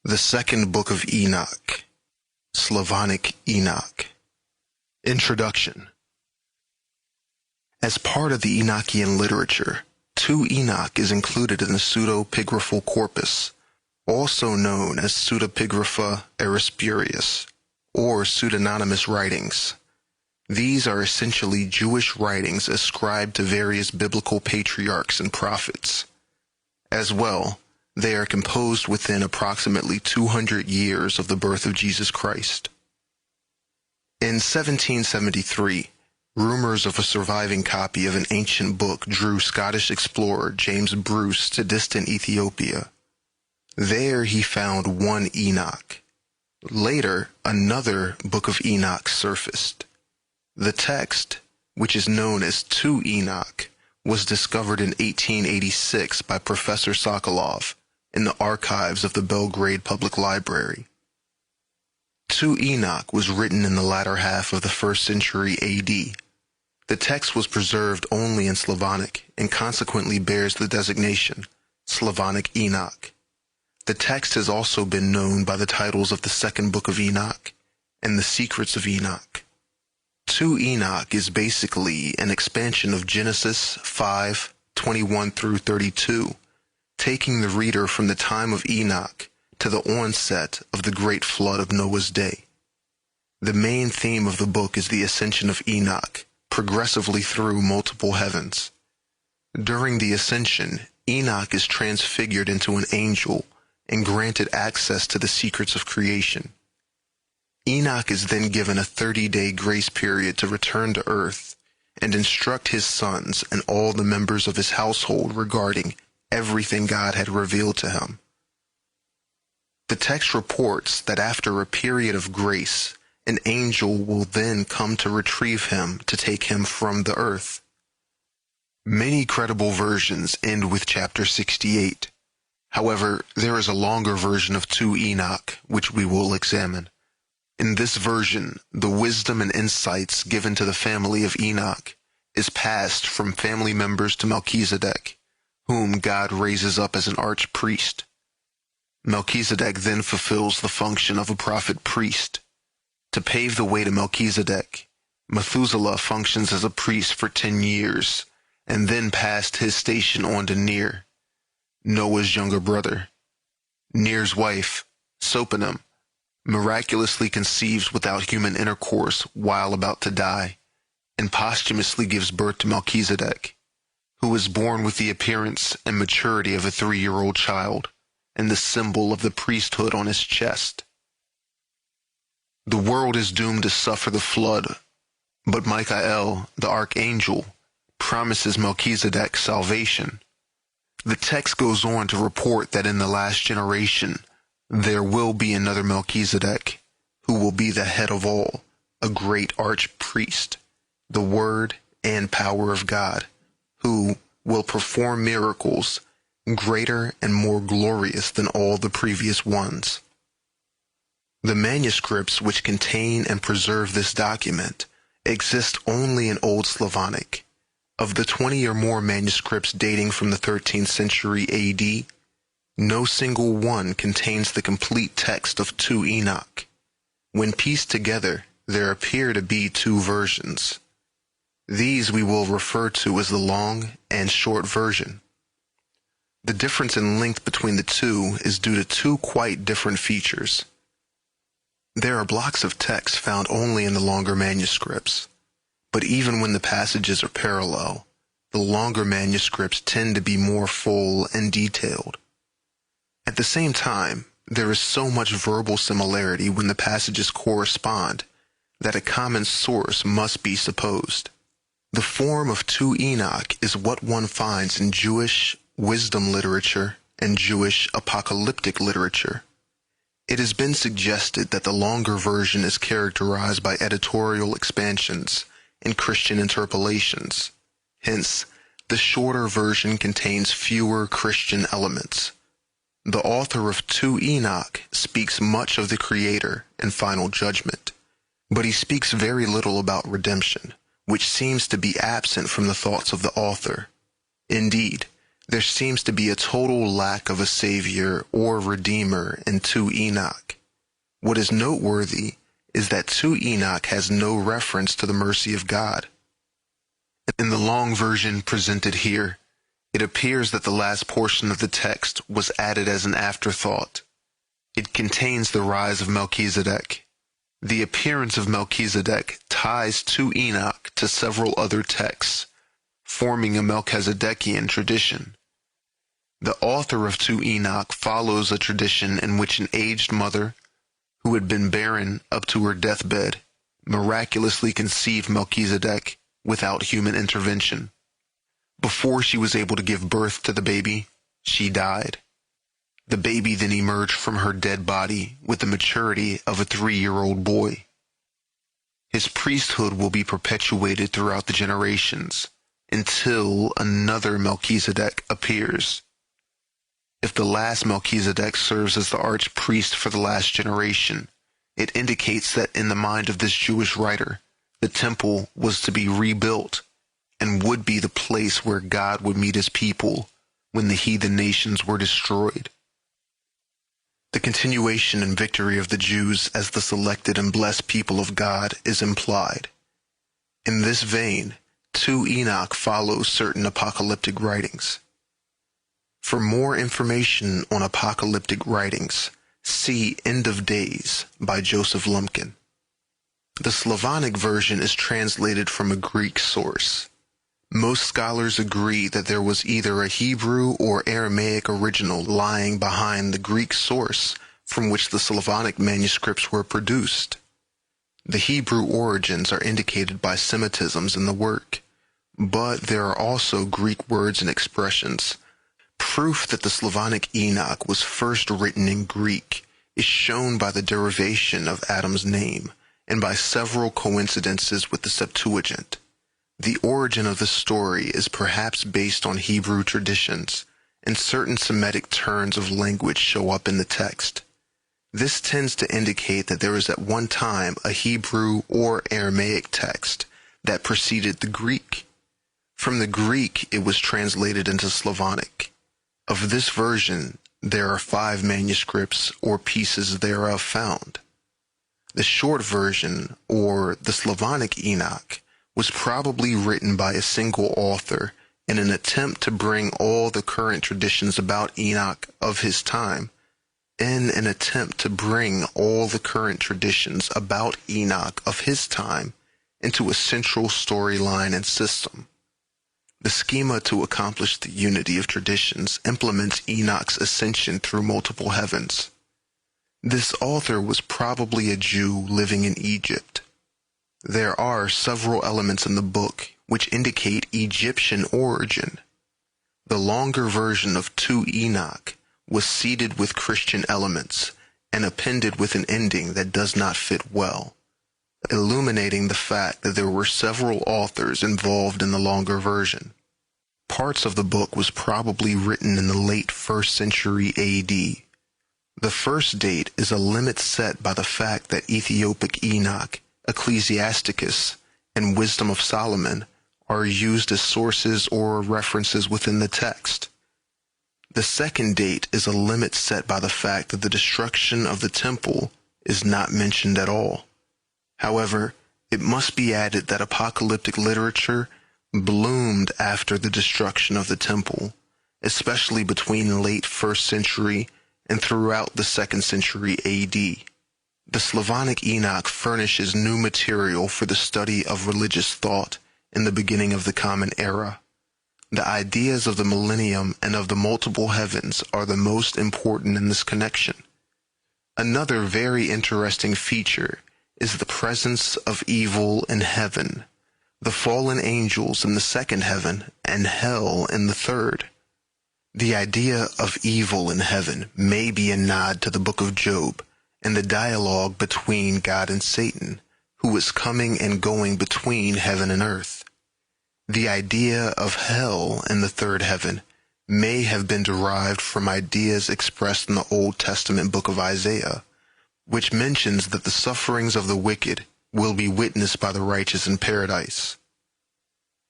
The Second Book of Enoch, Slavonic Enoch. Introduction. As part of the Enochian literature, 2 Enoch is included in the pseudepigraphal corpus, also known as Pseudepigrapha Spurious, or pseudonymous writings. These are essentially Jewish writings ascribed to various biblical patriarchs and prophets. As well, they are composed within approximately 200 years of the birth of Jesus Christ. In 1773, rumors of a surviving copy of an ancient book drew Scottish explorer James Bruce to distant Ethiopia. There he found 1 Enoch. Later, another Book of Enoch surfaced. The text, which is known as 2 Enoch, was discovered in 1886 by Professor Sokolov in the archives of the Belgrade Public Library. 2 Enoch was written in the latter half of the 1st century AD. The text was preserved only in Slavonic and consequently bears the designation Slavonic Enoch. The text has also been known by the titles of the Second Book of Enoch and the Secrets of Enoch. 2 Enoch is basically an expansion of Genesis 5:21 through 32, taking the reader from the time of Enoch to the onset of the great flood of Noah's day. The main theme of the book is the ascension of Enoch, progressively through multiple heavens. During the ascension, Enoch is transfigured into an angel and granted access to the secrets of creation. Enoch is then given a 30-day grace period to return to earth and instruct his sons and all the members of his household regarding everything God had revealed to him. The text reports that after a period of grace, an angel will then come to retrieve him to take him from the earth. Many credible versions end with chapter 68. However, there is a longer version of 2 Enoch, which we will examine. In this version, the wisdom and insights given to the family of Enoch is passed from family members to Melchizedek, whom God raises up as an archpriest. Melchizedek then fulfills the function of a prophet-priest. To pave the way to Melchizedek, Methuselah functions as a priest for 10 years, and then passed his station on to Ner, Noah's younger brother. Ner's wife, Sopanim, miraculously conceives without human intercourse while about to die, and posthumously gives birth to Melchizedek, who is born with the appearance and maturity of a 3-year-old child, and the symbol of the priesthood on his chest. The world is doomed to suffer the flood, but Michael, the archangel, promises Melchizedek salvation. The text goes on to report that in the last generation, there will be another Melchizedek, who will be the head of all, a great archpriest, the word and power of God, who will perform miracles greater and more glorious than all the previous ones. The manuscripts which contain and preserve this document exist only in Old Slavonic. Of the 20 or more manuscripts dating from the 13th century AD, no single one contains the complete text of 2 Enoch. When pieced together, there appear to be 2 versions. These we will refer to as the long and short version. The difference in length between the 2 is due to 2 quite different features. There are blocks of text found only in the longer manuscripts, but even when the passages are parallel, the longer manuscripts tend to be more full and detailed. At the same time, there is so much verbal similarity when the passages correspond that a common source must be supposed. The form of 2 Enoch is what one finds in Jewish wisdom literature and Jewish apocalyptic literature. It has been suggested that the longer version is characterized by editorial expansions and Christian interpolations. Hence, the shorter version contains fewer Christian elements. The author of 2 Enoch speaks much of the Creator and final judgment, but he speaks very little about redemption, which seems to be absent from the thoughts of the author. Indeed, There seems to be a total lack of a savior or redeemer in 2 Enoch. What is noteworthy is that 2 Enoch has no reference to the mercy of God. In the long version presented here, it appears that the last portion of the text was added as an afterthought. It contains the rise of Melchizedek. The appearance of Melchizedek ties 2 Enoch to several other texts, forming a Melchizedekian tradition. The author of 2 Enoch follows a tradition in which an aged mother, who had been barren up to her deathbed, miraculously conceived Melchizedek without human intervention. Before she was able to give birth to the baby, she died. The baby then emerged from her dead body with the maturity of a 3-year-old boy. His priesthood will be perpetuated throughout the generations until another Melchizedek appears. If the last Melchizedek serves as the archpriest for the last generation, it indicates that in the mind of this Jewish writer, the temple was to be rebuilt and would be the place where God would meet his people when the heathen nations were destroyed. The continuation and victory of the Jews as the selected and blessed people of God is implied. In this vein, 2 Enoch follows certain apocalyptic writings. For more information on apocalyptic writings, see End of Days by Joseph Lumpkin. The Slavonic version is translated from a Greek source. Most scholars agree that there was either a Hebrew or Aramaic original lying behind the Greek source from which the Slavonic manuscripts were produced. The Hebrew origins are indicated by Semitisms in the work, but there are also Greek words and expressions. Proof that the Slavonic Enoch was first written in Greek is shown by the derivation of Adam's name and by several coincidences with the Septuagint. The origin of the story is perhaps based on Hebrew traditions, and certain Semitic turns of language show up in the text. This tends to indicate that there was at one time a Hebrew or Aramaic text that preceded the Greek. From the Greek, it was translated into Slavonic. Of this version, there are 5 manuscripts or pieces thereof found. The short version, or the Slavonic Enoch, was probably written by a single author in an attempt to bring all the current traditions about Enoch of his time into a central storyline and system. The schema to accomplish the unity of traditions implements Enoch's ascension through multiple heavens. This author was probably a Jew living in Egypt. There are several elements in the book which indicate Egyptian origin. The longer version of 2 Enoch was seeded with Christian elements and appended with an ending that does not fit well, illuminating the fact that there were several authors involved in the longer version. Parts of the book was probably written in the late 1st century AD. The first date is a limit set by the fact that Ethiopic Enoch, Ecclesiasticus, and Wisdom of Solomon are used as sources or references within the text. The second date is a limit set by the fact that the destruction of the temple is not mentioned at all. However, it must be added that apocalyptic literature bloomed after the destruction of the temple, especially between late 1st century and throughout the 2nd century AD. The Slavonic Enoch furnishes new material for the study of religious thought in the beginning of the Common Era. The ideas of the millennium and of the multiple heavens are the most important in this connection. Another very interesting feature is the presence of evil in heaven, the fallen angels in the 2nd heaven, and hell in the 3rd. The idea of evil in heaven may be a nod to the book of Job and the dialogue between God and Satan, who is coming and going between heaven and earth. The idea of hell in the 3rd heaven may have been derived from ideas expressed in the Old Testament book of Isaiah, which mentions that the sufferings of the wicked will be witnessed by the righteous in paradise.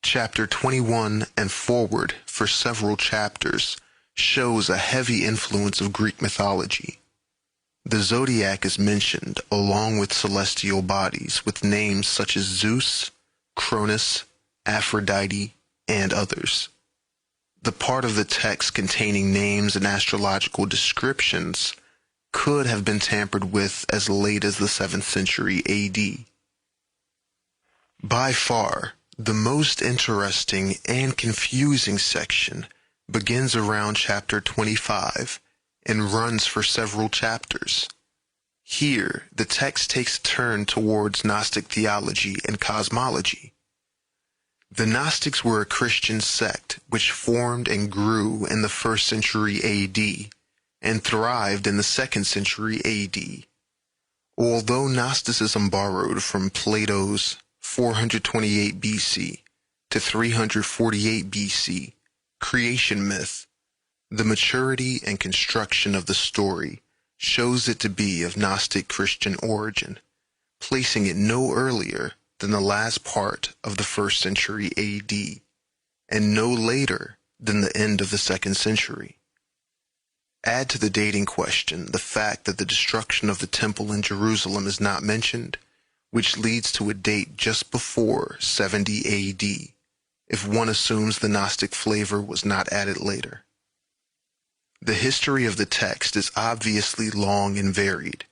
Chapter 21 and forward for several chapters shows a heavy influence of Greek mythology. The zodiac is mentioned along with celestial bodies with names such as Zeus, Cronus, Aphrodite, and others. The part of the text containing names and astrological descriptions could have been tampered with as late as the 7th century AD. By far, the most interesting and confusing section begins around chapter 25 and runs for several chapters. Here, the text takes a turn towards Gnostic theology and cosmology. The Gnostics were a Christian sect which formed and grew in the 1st century AD and thrived in the 2nd century AD. Although Gnosticism borrowed from Plato's 428 BC to 348 BC creation myth, the maturity and construction of the story shows it to be of Gnostic Christian origin, placing it no earlier than the last part of the 1st century AD, and no later than the end of the 2nd century. Add to the dating question the fact that the destruction of the temple in Jerusalem is not mentioned, which leads to a date just before 70 AD, if one assumes the Gnostic flavor was not added later. The history of the text is obviously long and varied.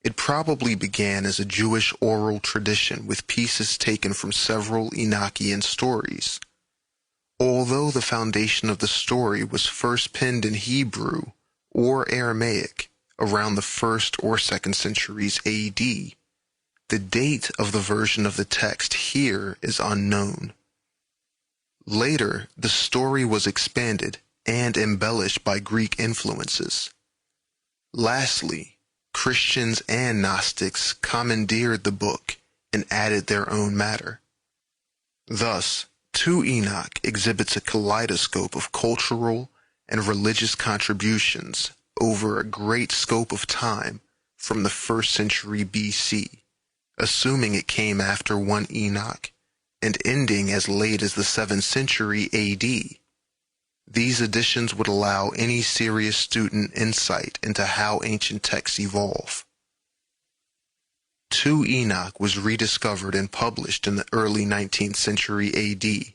It probably began as a Jewish oral tradition with pieces taken from several Enochian stories. Although the foundation of the story was first penned in Hebrew or Aramaic around the 1st or 2nd centuries AD, the date of the version of the text here is unknown. Later, the story was expanded and embellished by Greek influences. Lastly, Christians and Gnostics commandeered the book and added their own matter. Thus, 2 Enoch exhibits a kaleidoscope of cultural and religious contributions over a great scope of time from the 1st century BC, assuming it came after 1 Enoch, and ending as late as the 7th century AD. These additions would allow any serious student insight into how ancient texts evolve. 2 Enoch was rediscovered and published in the early 19th century AD.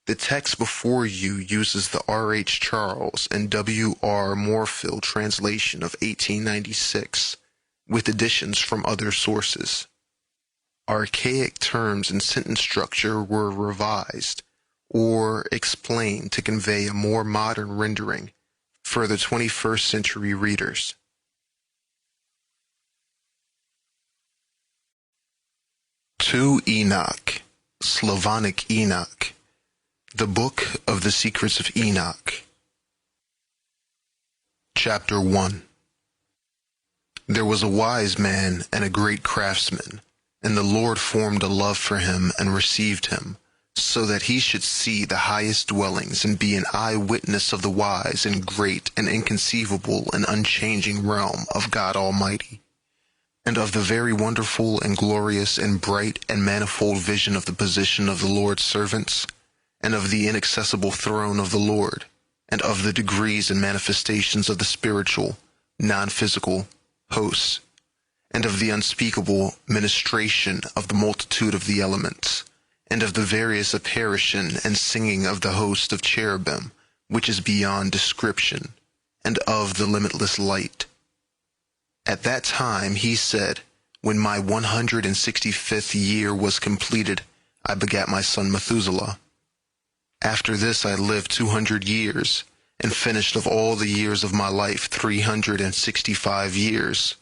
The text before you uses the R.H. Charles and W.R. Morfield translation of 1896, with additions from other sources. Archaic terms and sentence structure were revised or explained to convey a more modern rendering for the 21st century readers. To Enoch, Slavonic Enoch, the Book of the Secrets of Enoch. Chapter 1. There was a wise man and a great craftsman, and the Lord formed a love for him and received him, so that he should see the highest dwellings and be an eyewitness of the wise and great and inconceivable and unchanging realm of God Almighty, and of the very wonderful and glorious and bright and manifold vision of the position of the Lord's servants, and of the inaccessible throne of the Lord, and of the degrees and manifestations of the spiritual, non-physical hosts, and of the unspeakable ministration of the multitude of the elements, and of the various apparition and singing of the host of cherubim, which is beyond description, and of the limitless light. At that time he said, when my 165th year was completed, I begat my son Methuselah. After this I lived 200 years, and finished of all the years of my life 365 years.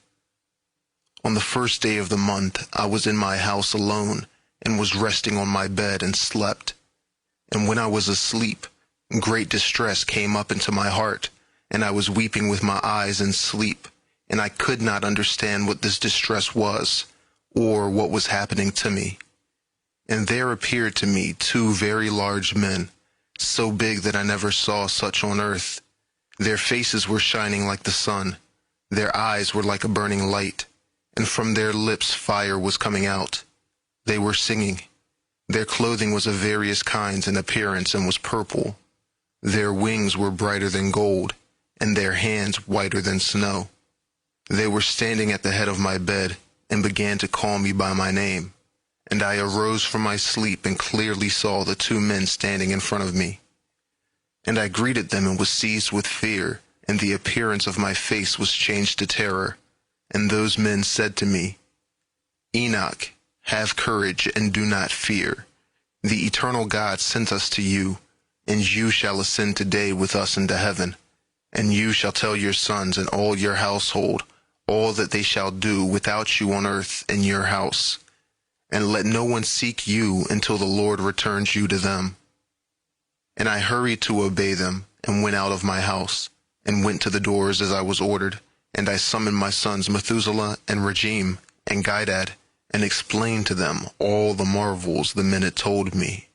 On the first day of the month I was in my house alone, and was resting on my bed and slept. And when I was asleep, great distress came up into my heart, and I was weeping with my eyes in sleep, and I could not understand what this distress was, or what was happening to me. And there appeared to me 2 very large men, so big that I never saw such on earth. Their faces were shining like the sun, their eyes were like a burning light, and from their lips fire was coming out. They were singing, Their clothing was of various kinds in appearance and was purple. Their wings were brighter than gold, and their hands whiter than snow. They were standing at the head of my bed, and began to call me by my name. And I arose from my sleep and clearly saw the two men standing in front of me. And I greeted them and was seized with fear, and the appearance of my face was changed to terror. And those men said to me, Enoch, have courage and do not fear. The eternal God sent us to you, and you shall ascend today with us into heaven. And you shall tell your sons and all your household all that they shall do without you on earth in your house. And let no one seek you until the Lord returns you to them. And I hurried to obey them, and went out of my house, and went to the doors as I was ordered. And I summoned my sons Methuselah and Regem and Gidad, and explained to them all the marvels the men had told me.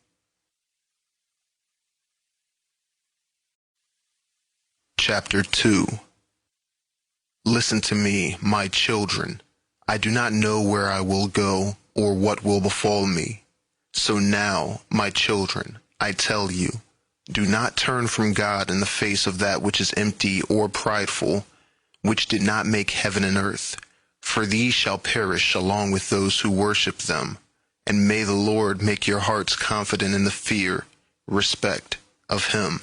Chapter 2. Listen to me, my children. I do not know where I will go, or what will befall me. So now, my children, I tell you, do not turn from God in the face of that which is empty or prideful, which did not make heaven and earth, for these shall perish along with those who worship them. And may the Lord make your hearts confident in the fear, respect of him.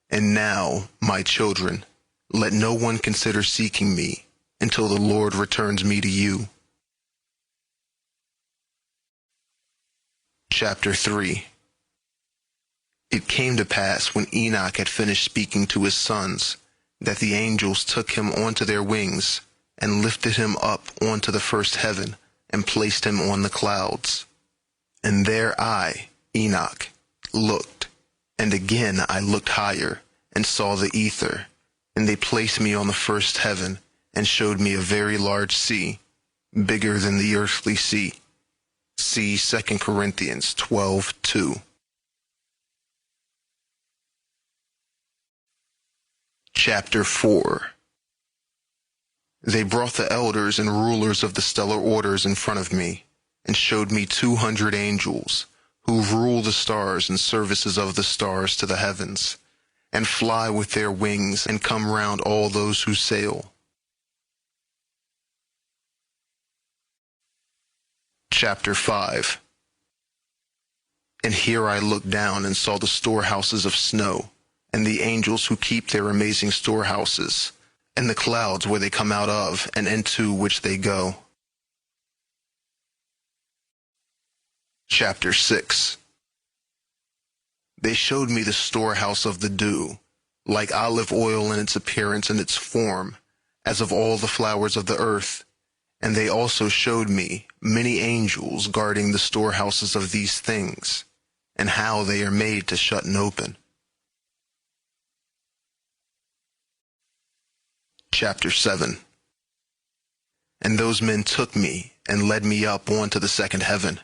And now, my children, let no one consider seeking me until the Lord returns me to you. Chapter 3. It came to pass when Enoch had finished speaking to his sons, that the angels took him onto their wings, and lifted him up onto the first heaven, and placed him on the clouds. And there I, Enoch, looked, and again I looked higher, and saw the ether. And they placed me on the first heaven, and showed me a very large sea, bigger than the earthly sea. See 2 Corinthians 12:2. Chapter 4. They brought the elders and rulers of the stellar orders in front of me, and showed me 200 angels, who rule the stars and services of the stars to the heavens, and fly with their wings, and come round all those who sail. Chapter 5. And here I looked down and saw the storehouses of snow, and the angels who keep their amazing storehouses, and the clouds where they come out of, and into which they go. Chapter 6. They showed me the storehouse of the dew, like olive oil in its appearance and its form, as of all the flowers of the earth. And they also showed me many angels guarding the storehouses of these things, and how they are made to shut and open. Chapter 7. And those men took me, and led me up onto the second heaven,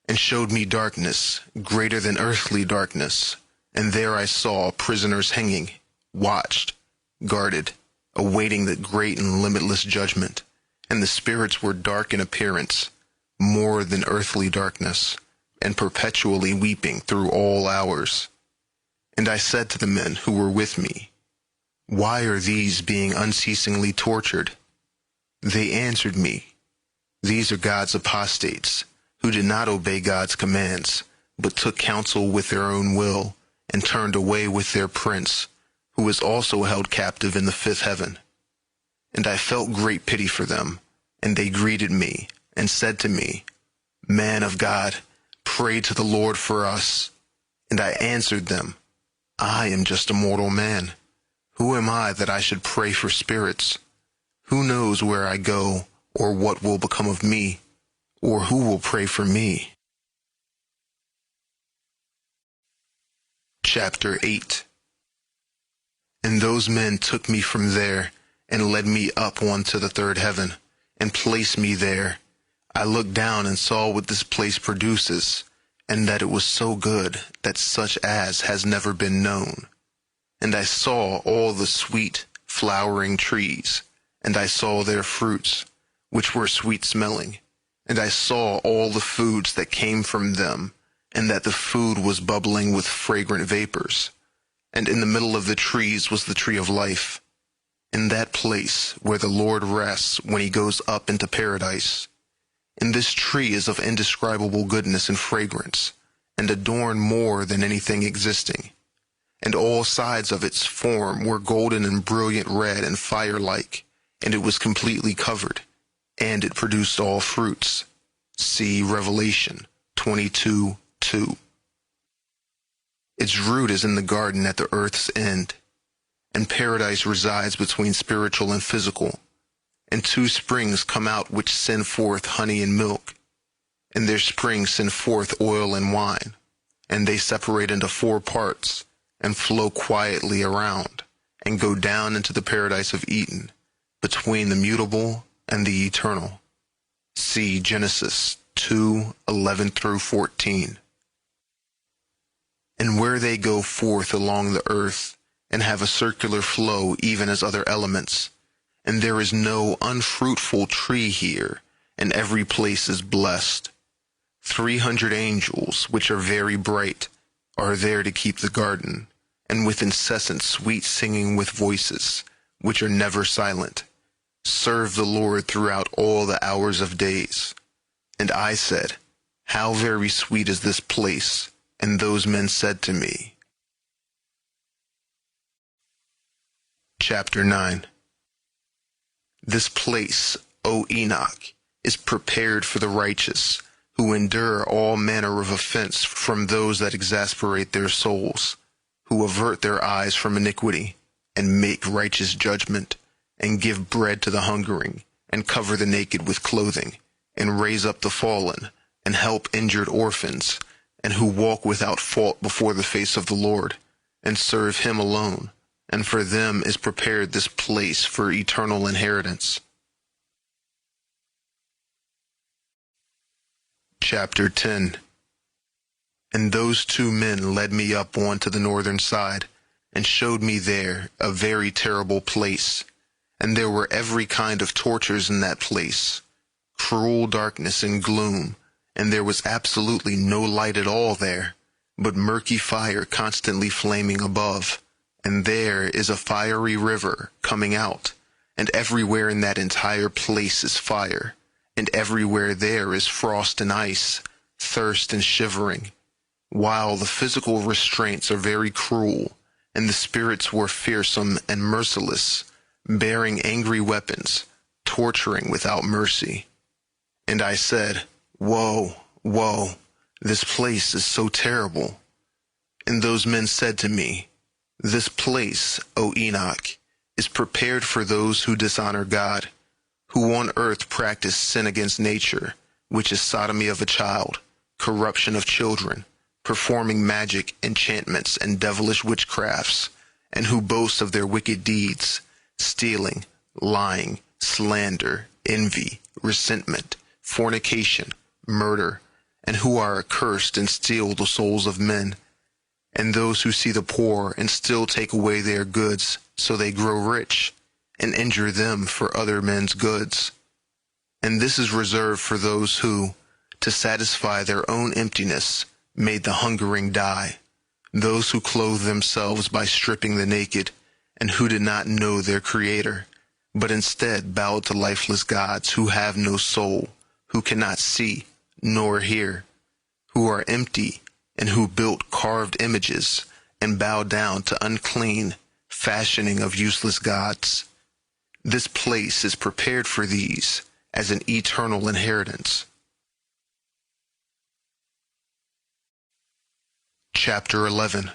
and showed me darkness, greater than earthly darkness. And there I saw prisoners hanging, watched, guarded, awaiting the great and limitless judgment. And the spirits were dark in appearance, more than earthly darkness, and perpetually weeping through all hours. And I said to the men who were with me, why are these being unceasingly tortured? They answered me, these are God's apostates, who did not obey God's commands, but took counsel with their own will, and turned away with their prince, who is also held captive in the fifth heaven. And I felt great pity for them, and they greeted me, and said to me, man of God, pray to the Lord for us. And I answered them, I am just a mortal man. Who am I that I should pray for spirits? Who knows where I go, or what will become of me, or who will pray for me? Chapter 8. And those men took me from there, and led me up onto the third heaven, and placed me there. I looked down and saw what this place produces, and that it was so good that such as has never been known. And I saw all the sweet, flowering trees, and I saw their fruits, which were sweet-smelling, and I saw all the foods that came from them, and that the food was bubbling with fragrant vapors. And in the middle of the trees was the tree of life, in that place where the Lord rests when he goes up into paradise. And this tree is of indescribable goodness and fragrance, and adorned more than anything existing. And all sides of its form were golden and brilliant red and fire-like, and it was completely covered, and it produced all fruits. See Revelation 22:2. Its root is in the garden at the earth's end, and paradise resides between spiritual and physical. And two springs come out which send forth honey and milk, and their springs send forth oil and wine, and they separate into 4 parts, and flow quietly around, and go down into the paradise of Eden, between the mutable and the eternal. See Genesis 2:11-14. And where they go forth along the earth, and have a circular flow even as other elements, and there is no unfruitful tree here, and every place is blessed. 300 angels, which are very bright, are there to keep the garden, and with incessant sweet singing with voices, which are never silent, serve the Lord throughout all the hours of days. And I said, how very sweet is this place. And those men said to me. Chapter 9. This place, O Enoch, is prepared for the righteous, who endure all manner of offense from those that exasperate their souls, who avert their eyes from iniquity, and make righteous judgment, and give bread to the hungering, and cover the naked with clothing, and raise up the fallen, and help injured orphans, and who walk without fault before the face of the Lord, and serve him alone, and for them is prepared this place for eternal inheritance. Chapter 10. And those 2 men led me up on to the northern side, and showed me there a very terrible place, and there were every kind of tortures in that place, cruel darkness and gloom, and there was absolutely no light at all there, but murky fire constantly flaming above. And there is a fiery river coming out, and everywhere in that entire place is fire, and everywhere there is frost and ice, thirst and shivering, while the physical restraints are very cruel, and the spirits were fearsome and merciless, bearing angry weapons, torturing without mercy. And I said, woe, woe, this place is so terrible. And those men said to me, this place, O Enoch, is prepared for those who dishonor God, who on earth practice sin against nature, which is sodomy of a child, corruption of children, performing magic, enchantments, and devilish witchcrafts, and who boast of their wicked deeds, stealing, lying, slander, envy, resentment, fornication, murder, and who are accursed and steal the souls of men, and those who see the poor and still take away their goods, so they grow rich, and injure them for other men's goods. And this is reserved for those who, to satisfy their own emptiness, made the hungering die, those who clothe themselves by stripping the naked, and who did not know their Creator, but instead bowed to lifeless gods who have no soul, who cannot see nor hear, who are empty, and who built carved images, and bow down to unclean fashioning of useless gods. This place is prepared for these as an eternal inheritance. Chapter 11.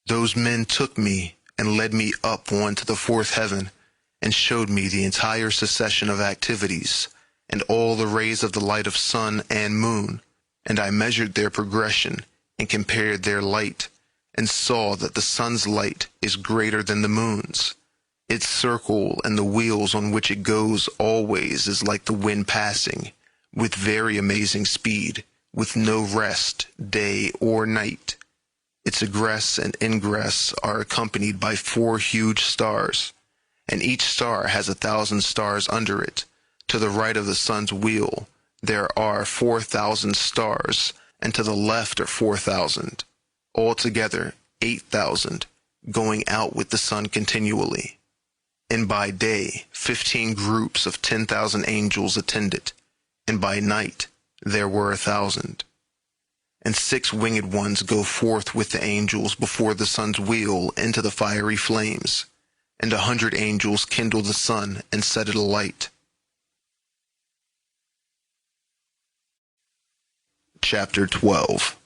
Those men took me and led me up on to the 4th heaven, and showed me the entire succession of activities, and all the rays of the light of sun and moon, and I measured their progression, and compared their light, and saw that the sun's light is greater than the moon's. Its circle and the wheels on which it goes always is like the wind passing, with very amazing speed, with no rest, day or night. Its egress and ingress are accompanied by 4 huge stars, and each star has 1,000 stars under it. To the right of the sun's wheel there are 4,000 stars, and to the left are 4,000. Altogether, 8,000, going out with the sun continually. And by day, 15 groups of 10,000 angels attended, and by night there were 1,000. And 6 winged ones go forth with the angels before the sun's wheel into the fiery flames, and 100 angels kindle the sun and set it alight. Chapter 12.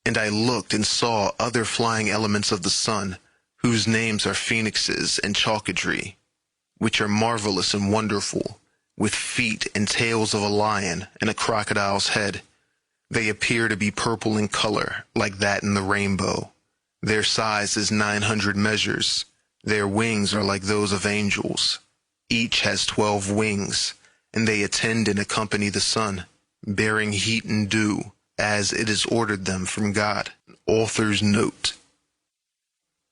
And I looked and saw other flying elements of the sun, whose names are phoenixes and chalkidry, which are marvelous and wonderful, with feet and tails of a lion and a crocodile's head. They appear to be purple in color, like that in the rainbow. Their size is 900 measures. Their wings are like those of angels. Each has 12 wings, and they attend and accompany the sun, bearing heat and dew, as it is ordered them from God. Author's note.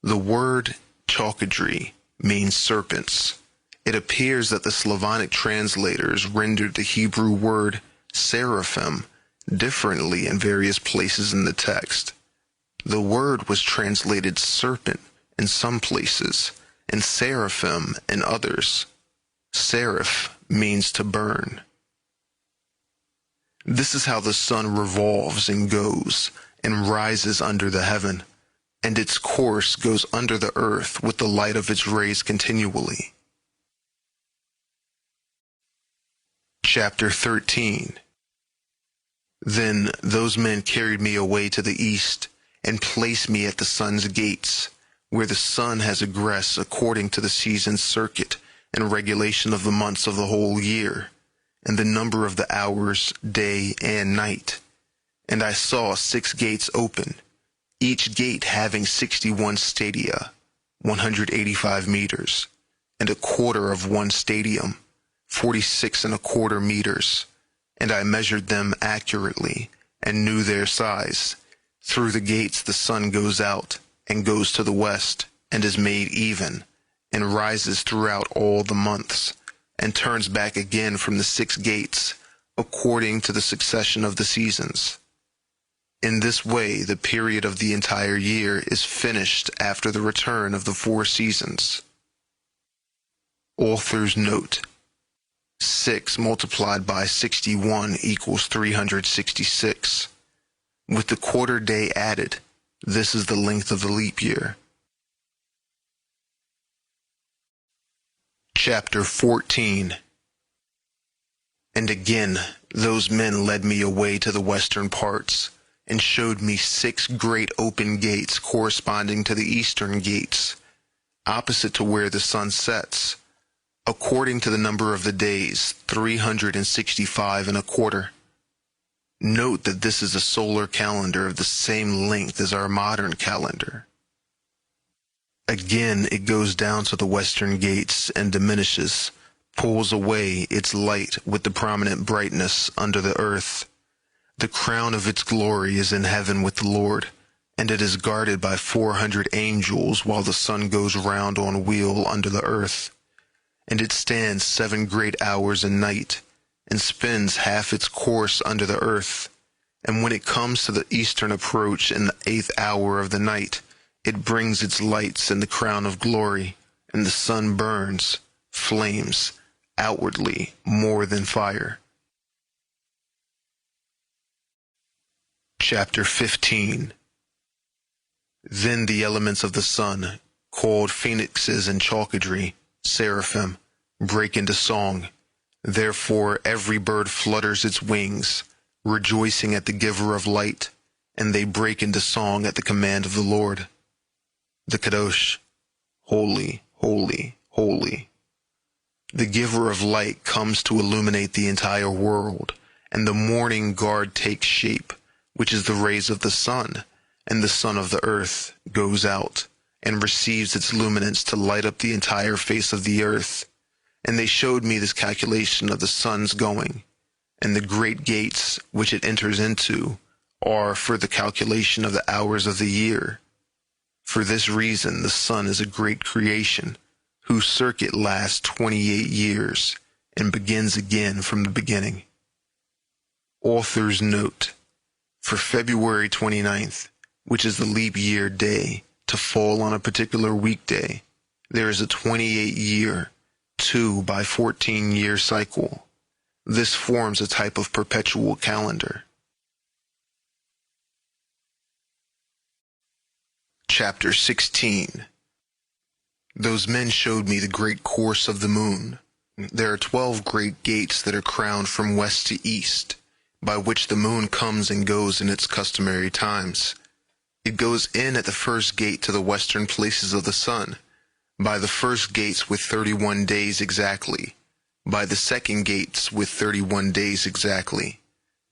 The word chalkidry means serpents. It appears that the Slavonic translators rendered the Hebrew word seraphim differently in various places in the text. The word was translated serpent in some places, and seraphim in others. Seraph means to burn. This is how the sun revolves and goes, and rises under the heaven, and its course goes under the earth with the light of its rays continually. Chapter 13. Then those men carried me away to the east, and placed me at the sun's gates, where the sun has egress according to the season's circuit and regulation of the months of the whole year, and the number of the hours, day and night. And I saw 6 gates open, each gate having 61 stadia, 185 meters, and a quarter of 1 stadium, 46¼ meters. And I measured them accurately, and knew their size. Through the gates the sun goes out, and goes to the west, and is made even, and rises throughout all the months, and turns back again from the 6 gates, according to the succession of the seasons. In this way the period of the entire year is finished after the return of the 4 seasons. Author's note. 6 multiplied by 61 equals 366. With the quarter day added, this is the length of the leap year. Chapter 14. And again, those men led me away to the western parts, and showed me 6 great open gates corresponding to the eastern gates, opposite to where the sun sets, according to the number of the days, 365¼ Note that this is a solar calendar of the same length as our modern calendar. Again, it goes down to the western gates and diminishes, pulls away its light with the prominent brightness under the earth. The crown of its glory is in heaven with the Lord, and it is guarded by 400 angels while the sun goes round on a wheel under the earth. And it stands 7 great hours a night, and spins half its course under the earth. And when it comes to the eastern approach in the 8th hour of the night, it brings its lights in the crown of glory, and the sun burns, flames, outwardly more than fire. Chapter 15. Then the elements of the sun, called phoenixes and chalkidry, seraphim, break into song. Therefore every bird flutters its wings, rejoicing at the giver of light, and they break into song at the command of the Lord. The Kadosh, holy, holy, holy. The giver of light comes to illuminate the entire world, and the morning guard takes shape, which is the rays of the sun, and the sun of the earth goes out, and receives its luminance to light up the entire face of the earth. And they showed me this calculation of the sun's going, and the great gates which it enters into are for the calculation of the hours of the year. For this reason the sun is a great creation, whose circuit lasts 28 years, and begins again from the beginning. Author's note. For February 29th, which is the leap year day, to fall on a particular weekday, there is a 28-year, 2 by 14-year cycle. This forms a type of perpetual calendar. Chapter 16. Those men showed me the great course of the moon. There are 12 great gates that are crowned from west to east, by which the moon comes and goes in its customary times. It goes in at the first gate to the western places of the sun, by the first gates with 31 days exactly, by the second gates with 31 days exactly,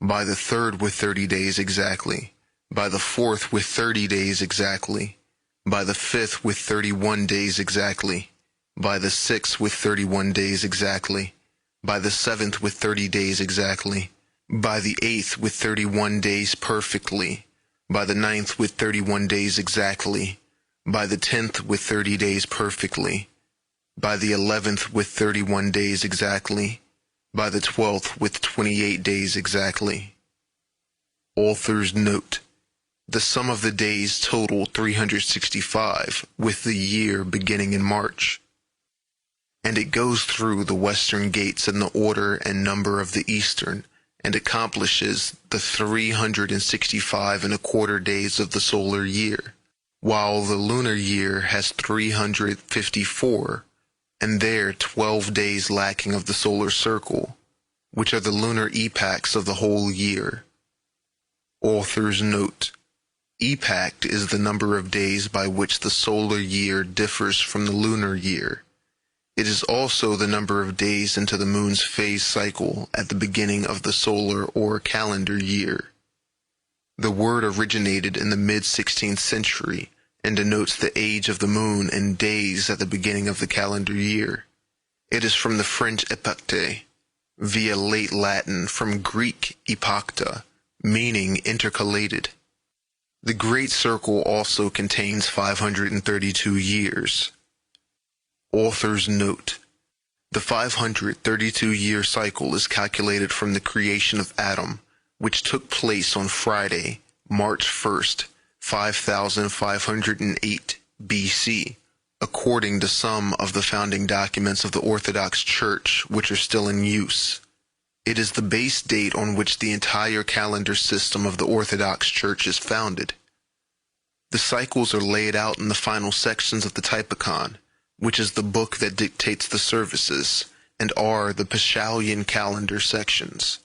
by the third with 30 days exactly, by the fourth with 30 days exactly, by the fifth with 31 days exactly, by the sixth with 31 days exactly, by the seventh with 30 days exactly, by the eighth with 31 days perfectly, by the ninth with 31 days exactly, by the 10th with 30 days perfectly, by the 11th with 31 days exactly, by the 12th with 28 days exactly. Author's note: the sum of the days total 365, with the year beginning in March. And it goes through the western gates in the order and number of the eastern, and accomplishes the 365 and a quarter days of the solar year, while the lunar year has 354, and there 12 days lacking of the solar circle, which are the lunar epochs of the whole year. Author's note: epoch is the number of days by which the solar year differs from the lunar year. It is also the number of days into the moon's phase cycle at the beginning of the solar or calendar year. The word originated in the mid-16th century and denotes the age of the moon in days at the beginning of the calendar year. It is from the French epochte, via late Latin from Greek epochta, meaning intercalated. The Great Circle also contains 532 years. Author's note: the 532-year cycle is calculated from the creation of Adam, which took place on Friday, March 1st, 5508 BC, according to some of the founding documents of the Orthodox Church which are still in use. It is the base date on which the entire calendar system of the Orthodox Church is founded. The cycles are laid out in the final sections of the Typicon, which is the book that dictates the services, and are the Paschalian calendar sections.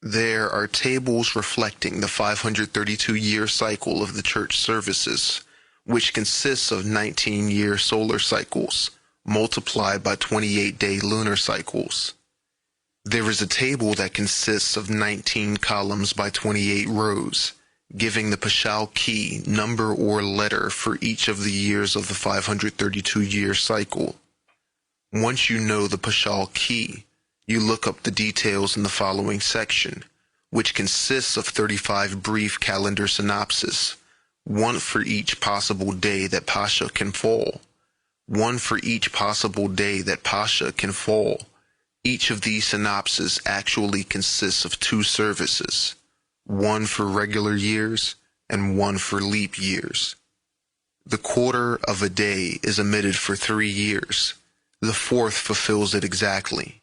There are tables reflecting the 532-year cycle of the church services, which consists of 19-year solar cycles, multiplied by 28-day lunar cycles. There is a table that consists of 19 columns by 28 rows, giving the Paschal key, number or letter for each of the years of the 532-year cycle. Once you know the Paschal key, you look up the details in the following section, which consists of 35 brief calendar synopses, one for each possible day that Pascha can fall, one for each possible day that Pascha can fall. Each of these synopses actually consists of 2 services, one for regular years and one for leap years. The quarter of a day is omitted for 3 years. The fourth fulfills it exactly.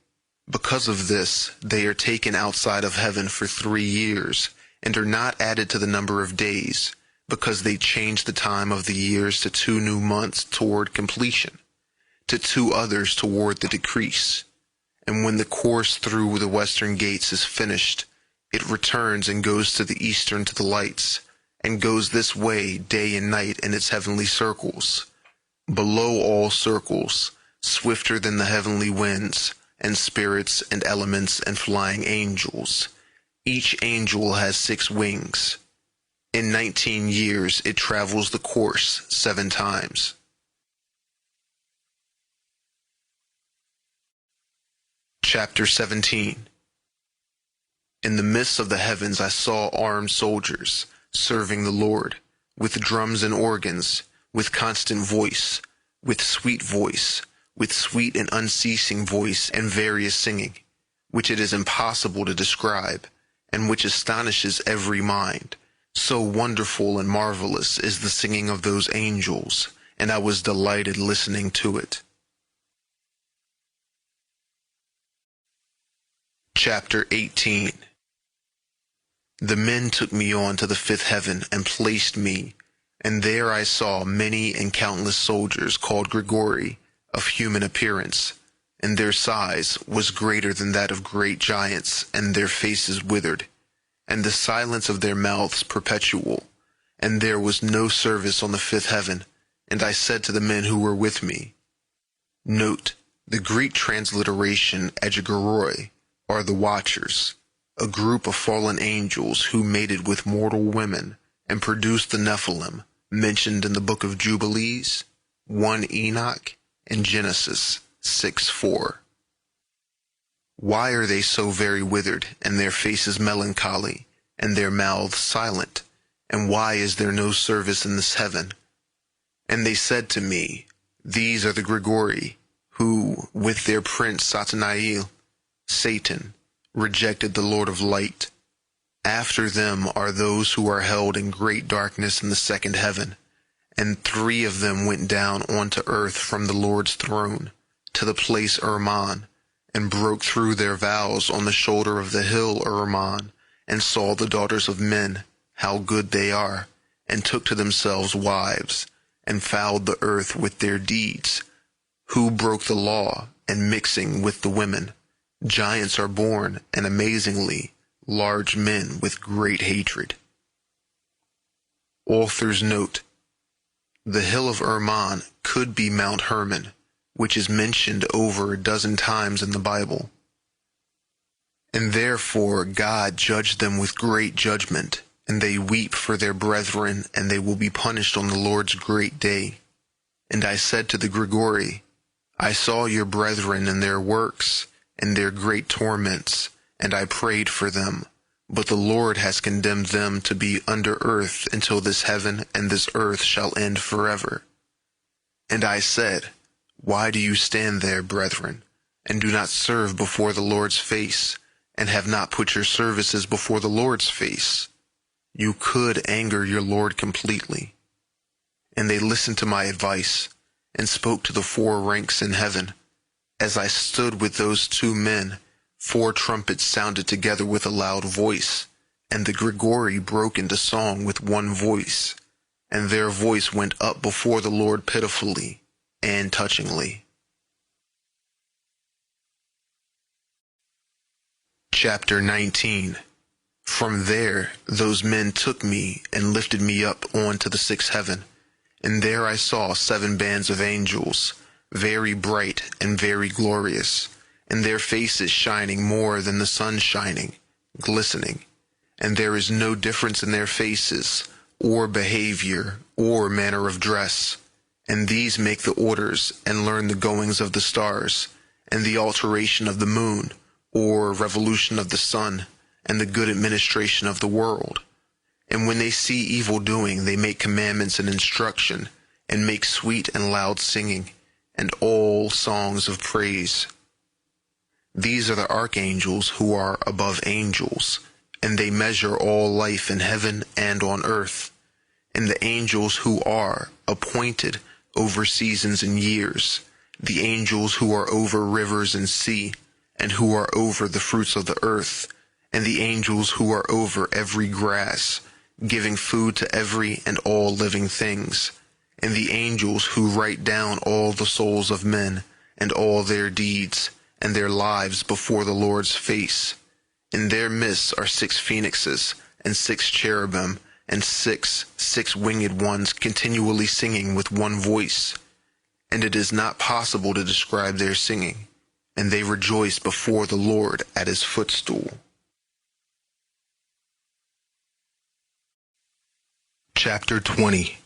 Because of this, they are taken outside of heaven for 3 years and are not added to the number of days, because they change the time of the years to 2 new months toward completion, to 2 others toward the decrease. And when the course through the western gates is finished, it returns and goes to the eastern to the lights, and goes this way day and night in its heavenly circles. Below all circles, swifter than the heavenly winds, and spirits and elements and flying angels. Each angel has 6 wings. In 19 years it travels the course 7 times. Chapter 17. In the midst of the heavens I saw armed soldiers, serving the Lord, with drums and organs, with constant voice, with sweet and unceasing voice and various singing, which it is impossible to describe, and which astonishes every mind. So wonderful and marvelous is the singing of those angels, and I was delighted listening to it. Chapter 18. The men took me on to the fifth heaven and placed me, and there I saw many and countless soldiers called Grigori, of human appearance, and their size was greater than that of great giants, and their faces withered, and the silence of their mouths perpetual, and there was no service on the fifth heaven. And I said to the men who were with me, Note, the Greek transliteration Egregoroi are the watchers, a group of fallen angels who mated with mortal women and produced the Nephilim, mentioned in the book of Jubilees, 1 Enoch, and Genesis 6:4. Why are they so very withered, and their faces melancholy, and their mouths silent? And why is there no service in this heaven? And they said to me, These are the Grigori, who, with their prince Satanael, Satan, rejected the Lord of light. After them are those who are held in great darkness in the second heaven, and 3 of them went down onto earth from the Lord's throne, to the place Hermon, and broke through their vows on the shoulder of the hill Hermon, and saw the daughters of men, how good they are, and took to themselves wives, and fouled the earth with their deeds, who broke the law, and mixing with the women. Giants are born, and amazingly, large men with great hatred. Author's note: the hill of Hermon could be Mount Hermon, which is mentioned over a dozen times in the Bible. And therefore God judged them with great judgment, and they weep for their brethren, and they will be punished on the Lord's great day. And I said to the Grigori, I saw your brethren and their works, and their great torments, and I prayed for them. But the Lord has condemned them to be under earth until this heaven and this earth shall end forever. And I said, Why do you stand there, brethren, and do not serve before the Lord's face, and have not put your services before the Lord's face? You could anger your Lord completely. And they listened to my advice, and spoke to the 4 ranks in heaven. As I stood with those 2 men, 4 trumpets sounded together with a loud voice, and the Grigori broke into song with one voice, and their voice went up before the Lord pitifully and touchingly. Chapter 19. From there those men took me and lifted me up on to the 6th heaven, and there I saw 7 bands of angels, very bright and very glorious, and their faces shining more than the sun shining, glistening. And there is no difference in their faces, or behavior, or manner of dress. And these make the orders, and learn the goings of the stars, and the alteration of the moon, or revolution of the sun, and the good administration of the world. And when they see evil doing, they make commandments and instruction, and make sweet and loud singing, and all songs of praise. These are the archangels who are above angels, and they measure all life in heaven and on earth. And the angels who are appointed over seasons and years, the angels who are over rivers and sea, and who are over the fruits of the earth, and the angels who are over every grass, giving food to every and all living things, and the angels who write down all the souls of men, and all their deeds, and their lives before the Lord's face. In their midst are 6 phoenixes, and 6 cherubim, and 6 winged ones continually singing with one voice. And it is not possible to describe their singing, and they rejoice before the Lord at his footstool. Chapter 20.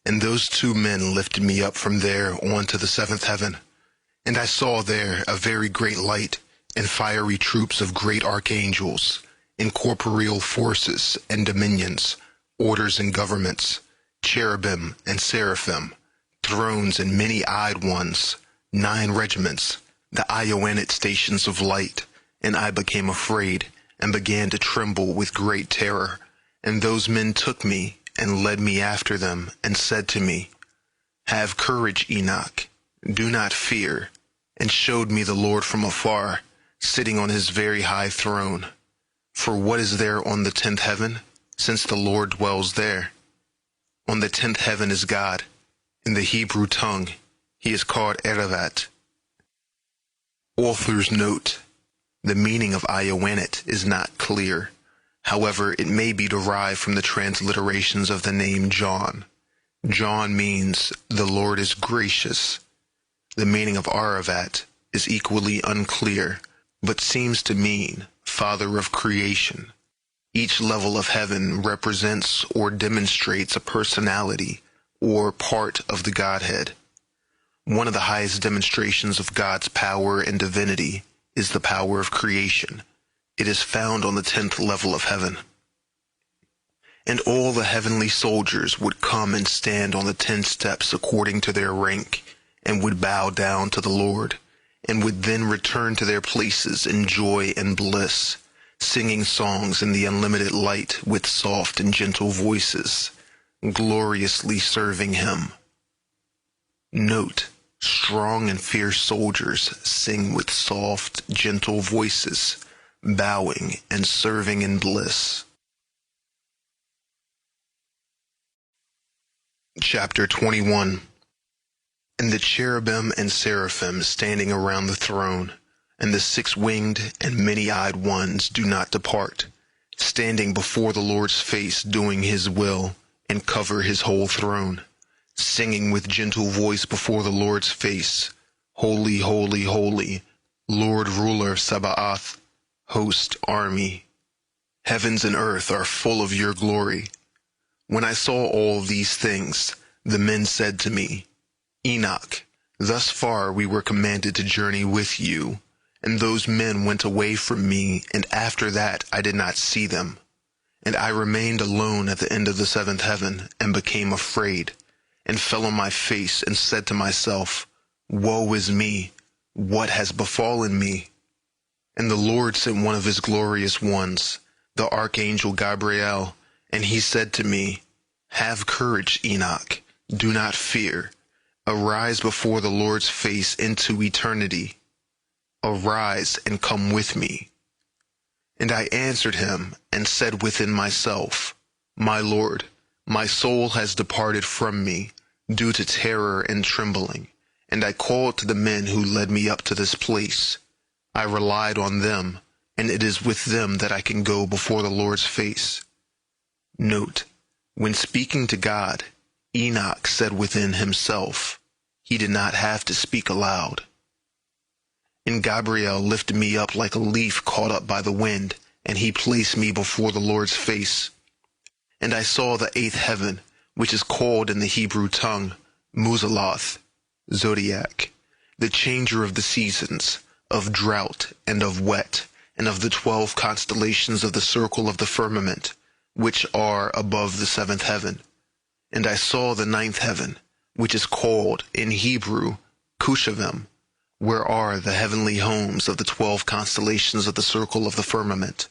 And those 2 men lifted me up from there on to the 7th heaven, and I saw there a very great light, and fiery troops of great archangels, incorporeal forces and dominions, orders and governments, cherubim and seraphim, thrones and many-eyed ones, 9 regiments, the Ioanid stations of light. And I became afraid, and began to tremble with great terror. And those men took me and led me after them, and said to me, Have courage, Enoch, do not fear, and showed me the Lord from afar, sitting on his very high throne. For what is there on the 10th heaven, since the Lord dwells there? On the 10th heaven is God. In the Hebrew tongue, he is called Eravat. Author's note: the meaning of Iowanet is not clear. However, it may be derived from the transliterations of the name John. John means the Lord is gracious. The meaning of Aravat is equally unclear, but seems to mean Father of creation. Each level of heaven represents or demonstrates a personality or part of the Godhead. One of the highest demonstrations of God's power and divinity is the power of creation. It is found on the 10th level of heaven. And all the heavenly soldiers would come and stand on the 10 steps according to their rank, and would bow down to the Lord, and would then return to their places in joy and bliss, singing songs in the unlimited light with soft and gentle voices, gloriously serving him. Note: strong and fierce soldiers sing with soft, gentle voices, bowing and serving in bliss. Chapter 21. And the cherubim and seraphim standing around the throne, and the 6-winged and many-eyed ones do not depart, standing before the Lord's face doing his will, and cover his whole throne, singing with gentle voice before the Lord's face, Holy, holy, holy, Lord ruler Sabaoth, host, army. Heavens and earth are full of your glory. When I saw all these things, the men said to me, Enoch, thus far we were commanded to journey with you, and those men went away from me, and after that I did not see them. And I remained alone at the end of the 7th heaven, and became afraid, and fell on my face, and said to myself, Woe is me! What has befallen me? And the Lord sent one of his glorious ones, the archangel Gabriel, and he said to me, Have courage, Enoch, do not fear. Arise before the Lord's face into eternity. Arise and come with me. And I answered him and said within myself, My Lord, my soul has departed from me, due to terror and trembling. And I called to the men who led me up to this place. I relied on them, and it is with them that I can go before the Lord's face. Note: when speaking to God, Enoch said within himself. He did not have to speak aloud. And Gabriel lifted me up like a leaf caught up by the wind, and he placed me before the Lord's face. And I saw the 8th heaven, which is called in the Hebrew tongue Muzaloth, zodiac, the changer of the seasons, of drought and of wet, and of the 12 constellations of the circle of the firmament, which are above the 7th heaven. And I saw the 9th heaven, which is called in Hebrew Cushavim, where are the heavenly homes of the 12 constellations of the circle of the firmament.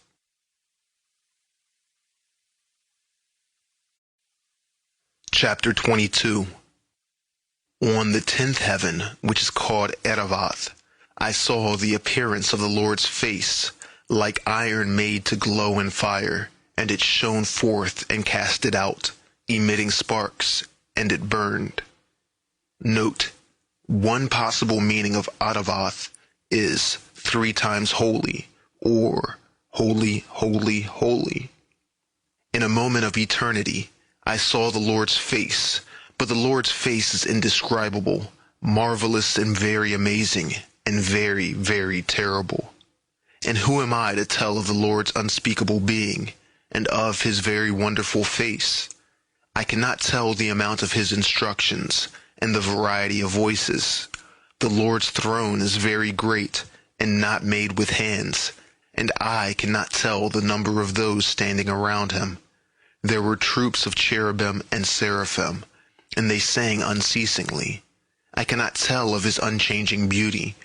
Chapter 22. On the 10th heaven, which is called Eravath, I saw the appearance of the Lord's face, like iron made to glow in fire, and it shone forth and cast it out, emitting sparks, and it burned. Note: one possible meaning of Aravath is 3 times holy, or holy, holy, holy. In a moment of eternity, I saw the Lord's face, but the Lord's face is indescribable, marvelous and very amazing, and very, very terrible. And who am I to tell of the Lord's unspeakable being, and of his very wonderful face? I cannot tell the amount of his instructions, and the variety of voices. The Lord's throne is very great, and not made with hands, and I cannot tell the number of those standing around him. There were troops of cherubim and seraphim, and they sang unceasingly. I cannot tell of his unchanging beauty.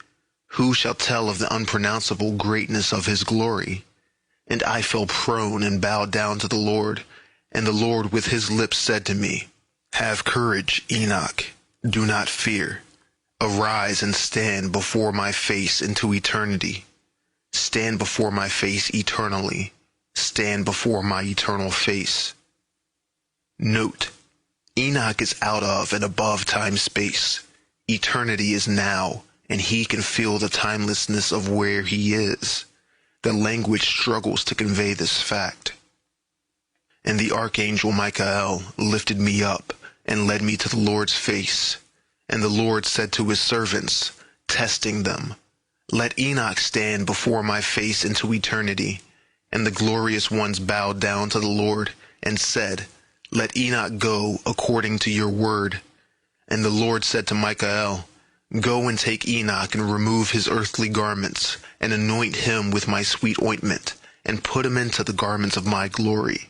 Who shall tell of the unpronounceable greatness of his glory? And I fell prone and bowed down to the Lord. And the Lord with his lips said to me, Have courage, Enoch. Do not fear. Arise and stand before my face into eternity. Stand before my face eternally. Stand before my eternal face. Note, Enoch is out of and above time-space. Eternity is now, and he can feel the timelessness of where he is. The language struggles to convey this fact. And the archangel Michael lifted me up and led me to the Lord's face. And the Lord said to his servants, testing them, Let Enoch stand before my face into eternity. And the glorious ones bowed down to the Lord and said, Let Enoch go according to your word. And the Lord said to Michael, Go and take Enoch and remove his earthly garments, and anoint him with my sweet ointment, and put him into the garments of my glory.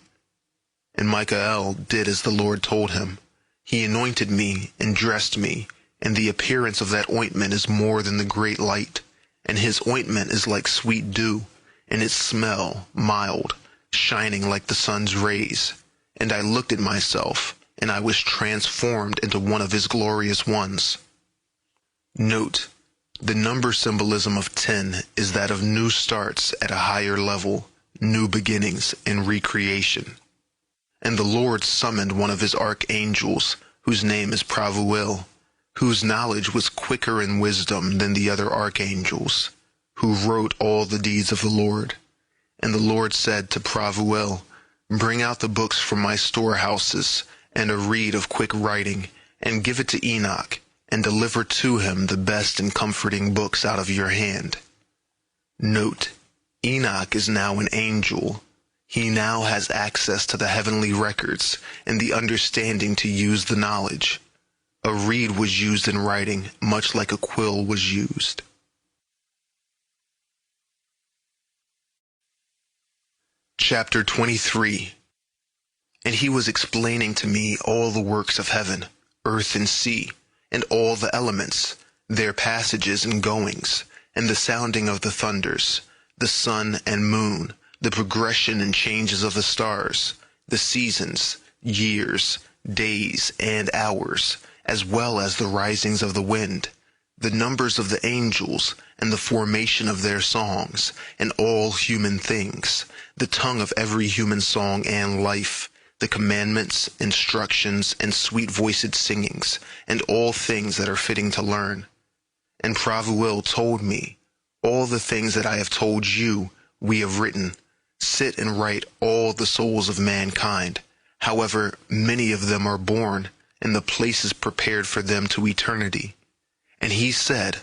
And Michael did as the Lord told him. He anointed me and dressed me, and the appearance of that ointment is more than the great light, and his ointment is like sweet dew, and its smell mild, shining like the sun's rays. And I looked at myself, and I was transformed into one of his glorious ones. Note, the number symbolism of 10 is that of new starts at a higher level, new beginnings, and recreation. And the Lord summoned one of his archangels, whose name is Pravuel, whose knowledge was quicker in wisdom than the other archangels, who wrote all the deeds of the Lord. And the Lord said to Pravuel, Bring out the books from my storehouses, and a reed of quick writing, and give it to Enoch, and deliver to him the best and comforting books out of your hand. Note, Enoch is now an angel. He now has access to the heavenly records and the understanding to use the knowledge. A reed was used in writing, much like a quill was used. Chapter 23. And he was explaining to me all the works of heaven, earth and sea, and all the elements, their passages and goings, and the sounding of the thunders, the sun and moon, the progression and changes of the stars, the seasons, years, days, and hours, as well as the risings of the wind, the numbers of the angels, and the formation of their songs, and all human things, the tongue of every human song and life, the commandments, instructions, and sweet-voiced singings, and all things that are fitting to learn. And Pravuel told me, All the things that I have told you we have written. Sit and write all the souls of mankind. However, many of them are born, and the place is prepared for them to eternity. And he said,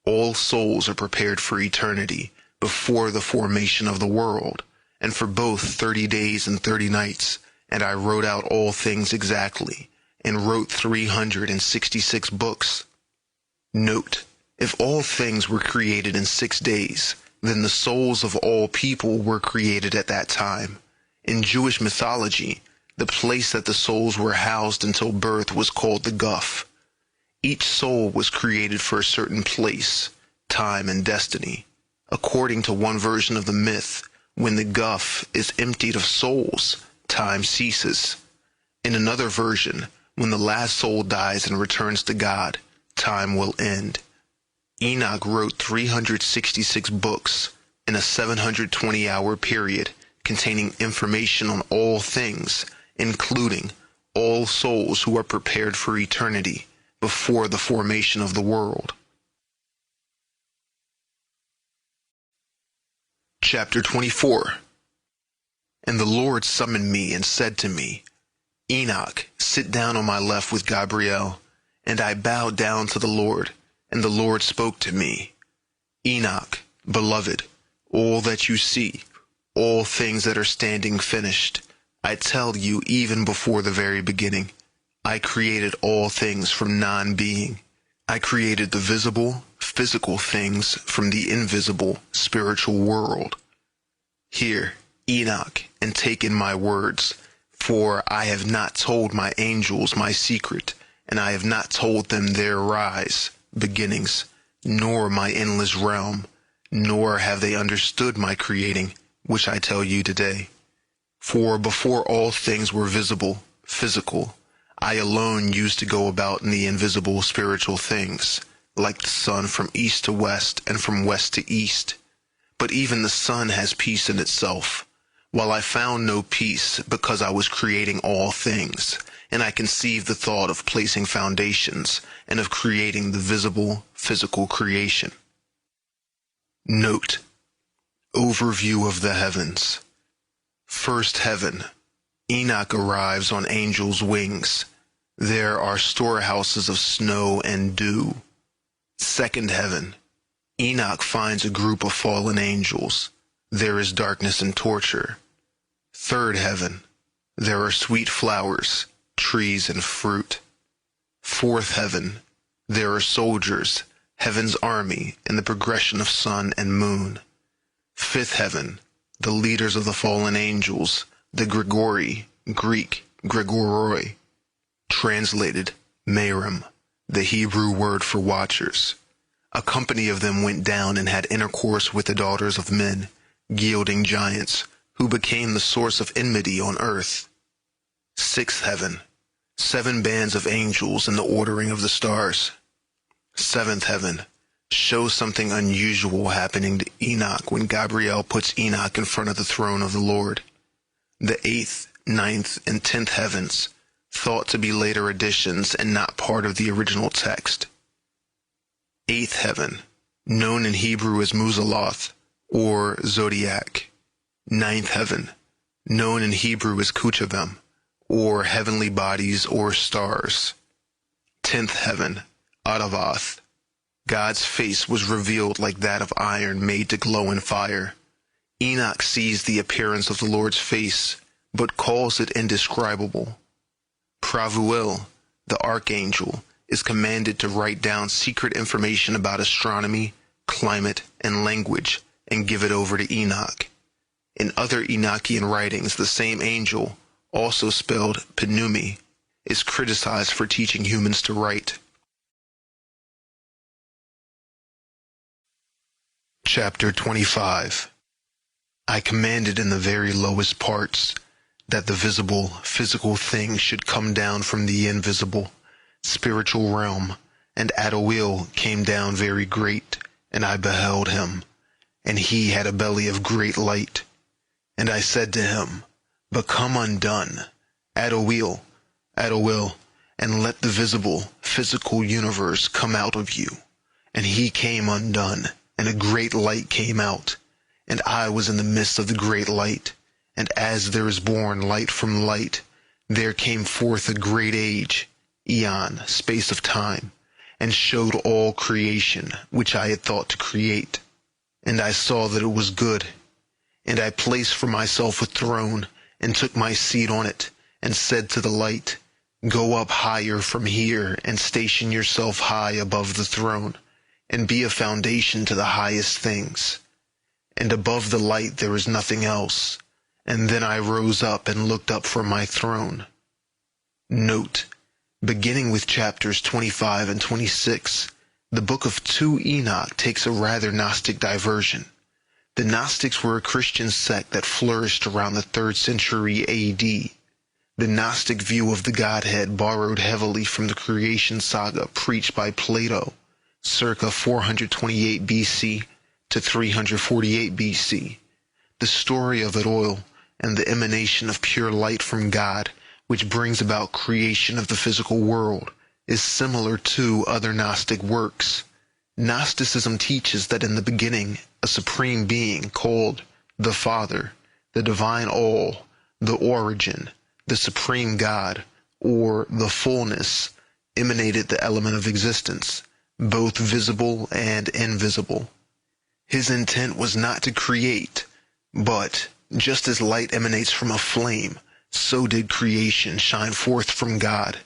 All souls are prepared for eternity, before the formation of the world, and for both 30 days and 30 nights. And I wrote out all things exactly, and wrote 366 books. Note, if all things were created in 6 days, then the souls of all people were created at that time. In Jewish mythology, the place that the souls were housed until birth was called the Guf. Each soul was created for a certain place, time, and destiny. According to one version of the myth, when the Guf is emptied of souls, time ceases. In another version, when the last soul dies and returns to God, time will end. Enoch wrote 366 books in a 720-hour period containing information on all things, including all souls who are prepared for eternity before the formation of the world. Chapter 24. And the Lord summoned me and said to me, Enoch, sit down on my left with Gabriel. And I bowed down to the Lord, and the Lord spoke to me, Enoch, beloved, all that you see, all things that are standing finished, I tell you even before the very beginning, I created all things from non-being. I created the visible, physical things from the invisible, spiritual world. Hear, Enoch, and take in my words, for I have not told my angels my secret, and I have not told them their rise, beginnings, nor my endless realm, nor have they understood my creating, which I tell you today. For before all things were visible, physical, I alone used to go about in the invisible spiritual things, like the sun from east to west and from west to east. But even the sun has peace in itself, while I found no peace because I was creating all things, and I conceived the thought of placing foundations and of creating the visible, physical creation. Note: Overview of the heavens. First heaven. Enoch arrives on angels' wings. There are storehouses of snow and dew. Second heaven. Enoch finds a group of fallen angels. There is darkness and torture. Third heaven. There are sweet flowers, trees, and fruit. Fourth heaven. There are soldiers, heaven's army, in the progression of sun and moon. Fifth heaven. The leaders of the fallen angels, the Grigori, Greek, Grigoroi, translated Merim, the Hebrew word for watchers. A company of them went down and had intercourse with the daughters of men, yielding giants, who became the source of enmity on earth. Sixth heaven. 7 bands of angels in the ordering of the stars. Seventh heaven. Shows something unusual happening to Enoch when Gabriel puts Enoch in front of the throne of the Lord. The 8th, 9th, and 10th heavens, thought to be later additions and not part of the original text. 8th heaven, known in Hebrew as Muzaloth, or Zodiac. 9th heaven, known in Hebrew as Kuchavim, or heavenly bodies or stars. 10th heaven, Adavath. God's face was revealed like that of iron made to glow in fire. Enoch sees the appearance of the Lord's face, but calls it indescribable. Pravuel, the archangel, is commanded to write down secret information about astronomy, climate, and language, and give it over to Enoch. In other Enochian writings, the same angel, also spelled Pnumi, is criticized for teaching humans to write. Chapter 25. I commanded in the very lowest parts that the visible, physical thing should come down from the invisible, spiritual realm, and Adowil came down very great, and I beheld him, and he had a belly of great light. And I said to him, Become undone, Adowil, Adowil, and let the visible, physical universe come out of you. And he came undone, and a great light came out, and I was in the midst of the great light. And as there is born light from light, there came forth a great age, eon, space of time, and showed all creation, which I had thought to create. And I saw that it was good. And I placed for myself a throne, and took my seat on it, and said to the light, Go up higher from here, and station yourself high above the throne, and be a foundation to the highest things. And above the light there is nothing else. And then I rose up and looked up from my throne. Note: beginning with chapters 25 and 26, the book of 2 Enoch takes a rather Gnostic diversion. The Gnostics were a Christian sect that flourished around the 3rd century A.D. The Gnostic view of the Godhead borrowed heavily from the creation saga preached by Plato, circa 428 BC to 348 BC. The story of it all and the emanation of pure light from God, which brings about creation of the physical world, is similar to other Gnostic works. Gnosticism teaches that in the beginning, a supreme being called the Father, the divine all, the origin, the supreme God, or the fullness, emanated the element of existence, both visible and invisible. His intent was not to create, but, just as light emanates from a flame, so did creation shine forth from God.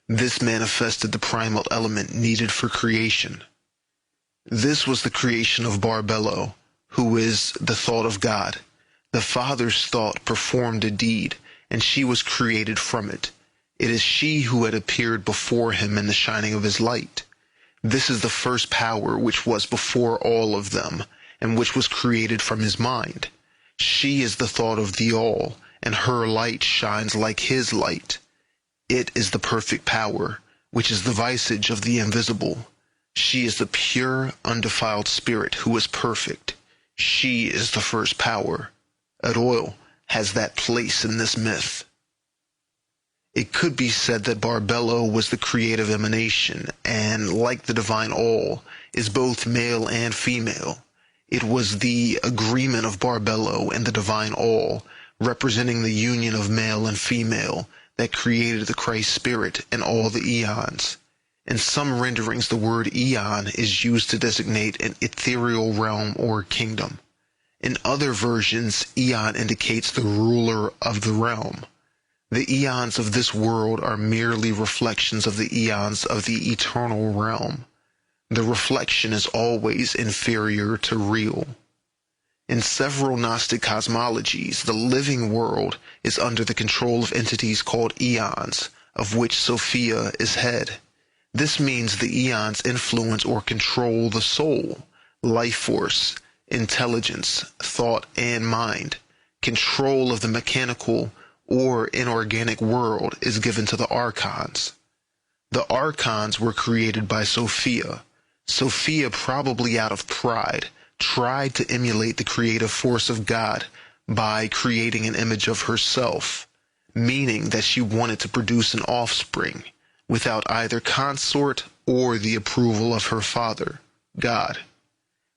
This manifested the primal element needed for creation. This was the creation of Barbello, who is the thought of God. The Father's thought performed a deed, and she was created from it. It is she who had appeared before him in the shining of his light. This is the first power which was before all of them, and which was created from his mind. She is the thought of the all, and her light shines like his light. It is the perfect power, which is the visage of the invisible. She is the pure, undefiled spirit who is perfect. She is the first power. Aroil has that place in this myth. It could be said that Barbello was the creative emanation, and, like the divine all, is both male and female. It was the agreement of Barbello and the divine all, representing the union of male and female, that created the Christ spirit in all the eons. In some renderings, the word eon is used to designate an ethereal realm or kingdom. In other versions, eon indicates the ruler of the realm. The eons of this world are merely reflections of the eons of the eternal realm. The reflection is always inferior to real. In several Gnostic cosmologies, the living world is under the control of entities called eons, of which Sophia is head. This means the eons influence or control the soul, life force, intelligence, thought, and mind. Control of the mechanical or inorganic world is given to the archons. The archons were created by Sophia. Sophia, probably out of pride, tried to emulate the creative force of God by creating an image of herself, meaning that she wanted to produce an offspring without either consort or the approval of her father, God.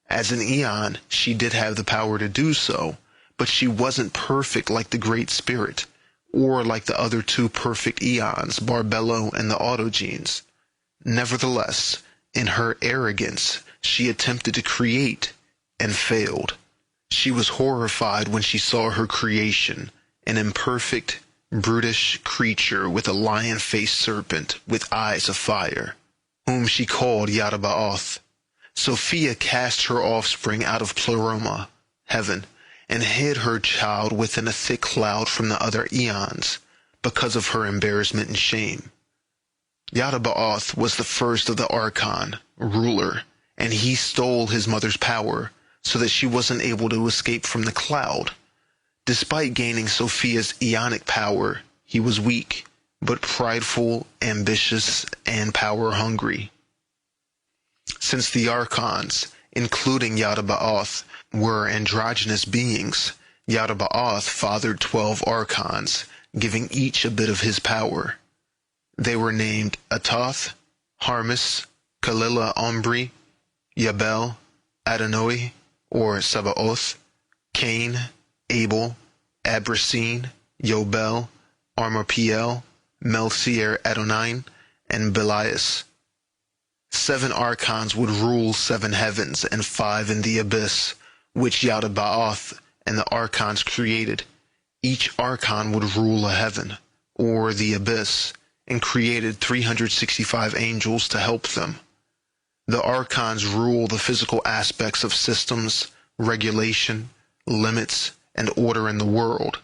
As an eon, she did have the power to do so, but she wasn't perfect like the Great Spirit, or like the other two perfect eons, Barbello and the Autogenes. Nevertheless, in her arrogance, she attempted to create and failed. She was horrified when she saw her creation, an imperfect, brutish creature with a lion-faced serpent with eyes of fire, whom she called Yada-Ba'oth. Sophia cast her offspring out of Pleroma, heaven, and hid her child within a thick cloud from the other eons, because of her embarrassment and shame. Yada-Ba'oth was the first of the Archon, ruler, and he stole his mother's power, so that she wasn't able to escape from the cloud. Despite gaining Sophia's eonic power, he was weak, but prideful, ambitious, and power-hungry. Since the Archons, including Yada-Ba'oth, were androgynous beings, Yada-Ba'oth fathered 12 Archons, giving each a bit of his power. They were named Atoth, Harmas, Kalila Ombri, Yabel, Adonoi, or Sabaoth, Cain, Abel, Abrasine, Yobel, Armapiel, Melchior Adonai, and Belias. 7 Archons would rule 7 heavens and 5 in the abyss, which Yada-Ba'oth and the Archons created. Each Archon would rule a heaven, or the abyss, and created 365 angels to help them. The Archons rule the physical aspects of systems, regulation, limits, and order in the world.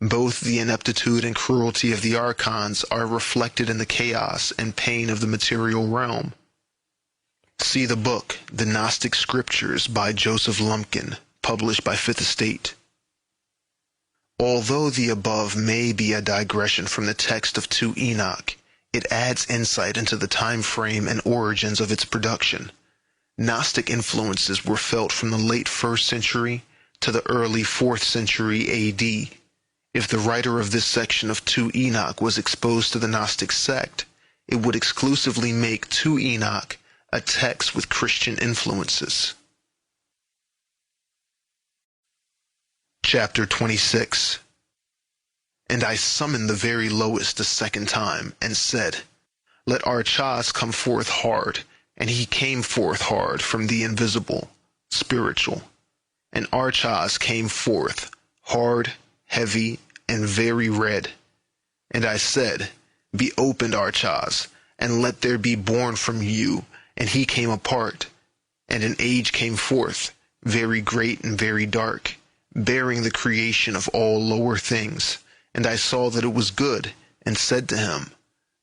Both the ineptitude and cruelty of the Archons are reflected in the chaos and pain of the material realm. See the book, The Gnostic Scriptures by Joseph Lumpkin, published by Fifth Estate. Although the above may be a digression from the text of 2 Enoch, it adds insight into the time frame and origins of its production. Gnostic influences were felt from the late 1st century to the early 4th century AD. If the writer of this section of 2 Enoch was exposed to the Gnostic sect, it would exclusively make 2 Enoch a text with Christian influences. Chapter 26. And I summoned the very lowest a second time, and said, Let Archaz come forth hard. And he came forth hard from the invisible, spiritual. And Archaz came forth, hard, heavy, and very red. And I said, Be opened, Archaz, and let there be born from you. And he came apart, and an age came forth, very great and very dark, bearing the creation of all lower things. And I saw that it was good, and said to him,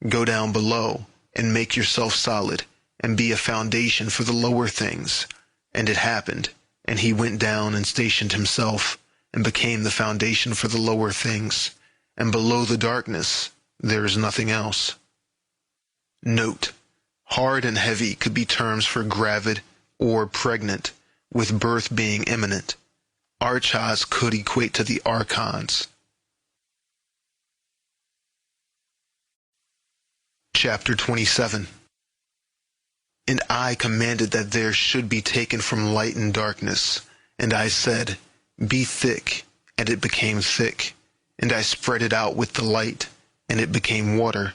Go down below, and make yourself solid, and be a foundation for the lower things. And it happened, and he went down and stationed himself, and became the foundation for the lower things, and below the darkness there is nothing else. Note: hard and heavy could be terms for gravid or pregnant, with birth being imminent. Archos could equate to the archons. Chapter 27. And I commanded that there should be taken from light and darkness. And I said, Be thick, and it became thick. And I spread it out with the light, and it became water.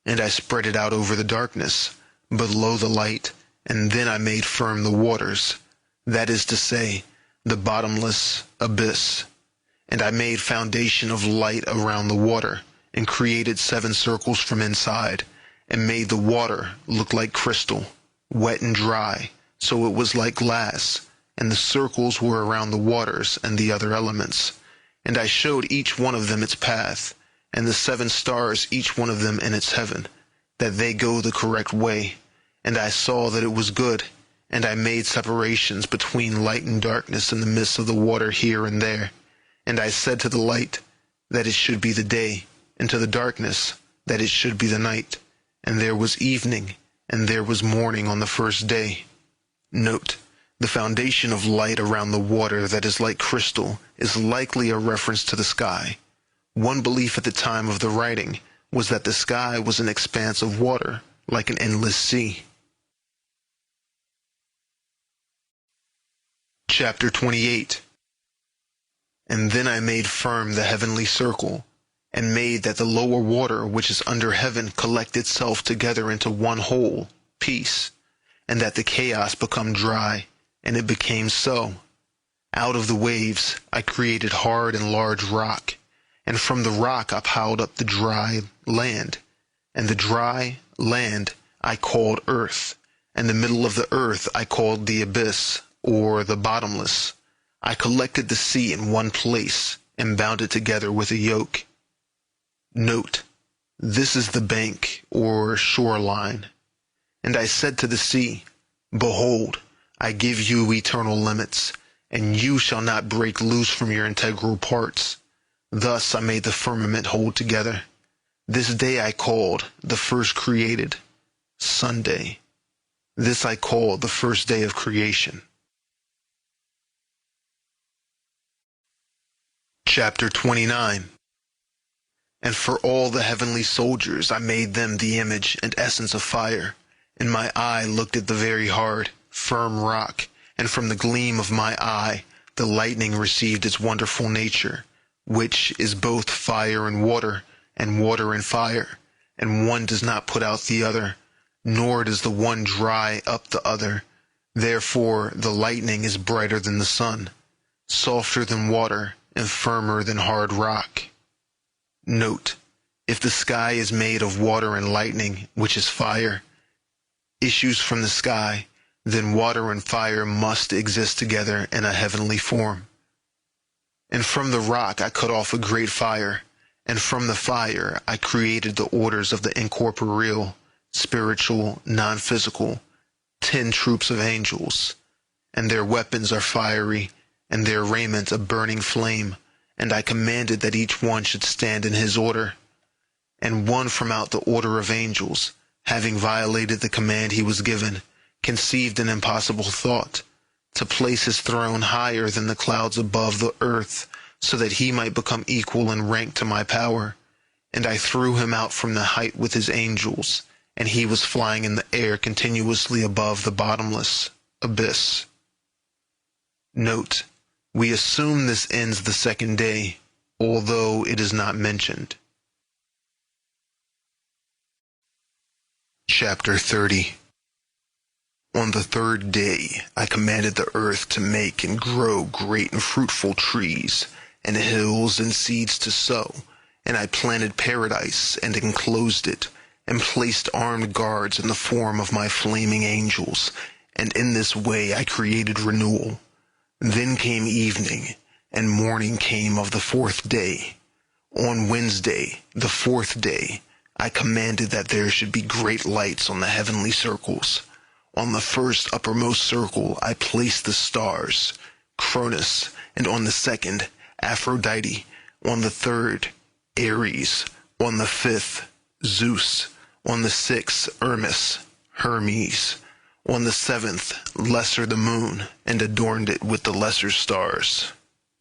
And I spread it out over the darkness, below the light, and then I made firm the waters, that is to say, the bottomless abyss. And I made foundation of light around the water, and created 7 circles from inside, and made the water look like crystal, wet and dry, so it was like glass, and the circles were around the waters and the other elements. And I showed each one of them its path, and the 7 stars each one of them in its heaven, that they go the correct way. And I saw that it was good, and I made separations between light and darkness in the midst of the water here and there. And I said to the light, that it should be the day, and to the darkness, that it should be the night. And there was evening, and there was morning on the first day. Note: the foundation of light around the water that is like crystal is likely a reference to the sky. One belief at the time of the writing was that the sky was an expanse of water, like an endless sea. Chapter 28. And then I made firm the heavenly circle, and made that the lower water which is under heaven collect itself together into one whole, peace, and that the chaos become dry, and it became so. Out of the waves I created hard and large rock, and from the rock I piled up the dry land, and the dry land I called earth, and the middle of the earth I called the abyss, or the bottomless. I collected the sea in one place, and bound it together with a yoke. Note: this is the bank, or shoreline. And I said to the sea, Behold, I give you eternal limits, and you shall not break loose from your integral parts. Thus I made the firmament hold together. This day I called the first created Sunday. This I called the first day of creation. Chapter 29. And for all the heavenly soldiers I made them the image and essence of fire. And my eye looked at the very hard, firm rock, and from the gleam of my eye the lightning received its wonderful nature, which is both fire and water and fire, and one does not put out the other, nor does the one dry up the other. Therefore the lightning is brighter than the sun, softer than water, and firmer than hard rock. Note: if the sky is made of water and lightning, which is fire, issues from the sky, then water and fire must exist together in a heavenly form. And from the rock I cut off a great fire, and from the fire I created the orders of the incorporeal, spiritual, non-physical, 10 troops of angels, and their weapons are fiery, and their raiment a burning flame. And I commanded that each one should stand in his order. And one from out the order of angels, having violated the command he was given, conceived an impossible thought, to place his throne higher than the clouds above the earth, so that he might become equal in rank to my power. And I threw him out from the height with his angels, and he was flying in the air continuously above the bottomless abyss. Note: we assume this ends the second day, although it is not mentioned. Chapter 30. On the 3rd day I commanded the earth to make and grow great and fruitful trees, and hills and seeds to sow, and I planted paradise and enclosed it, and placed armed guards in the form of my flaming angels, and in this way I created renewal. Then came evening, and morning came of the 4th day. On Wednesday, the 4th day, I commanded that there should be great lights on the heavenly circles. On the first uppermost circle I placed the stars, Cronus, and on the second, Aphrodite. On the 3rd, Ares. On the 5th, Zeus. On the 6th, Hermes. On the 7th, Lesser the moon, and adorned it with the lesser stars.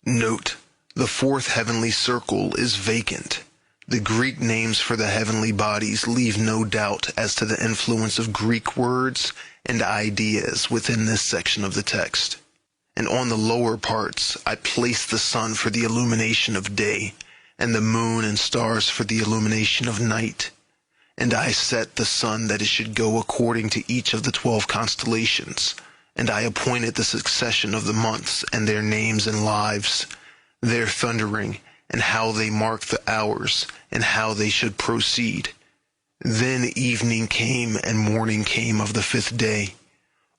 Note: the 4th heavenly circle is vacant. The Greek names for the heavenly bodies leave no doubt as to the influence of Greek words and ideas within this section of the text. And on the lower parts I placed the sun for the illumination of day, and the moon and stars for the illumination of night. And I set the sun that it should go according to each of the 12 constellations, and I appointed the succession of the months and their names and lives, their thundering, and how they mark the hours, and how they should proceed. Then evening came and morning came of the 5th day.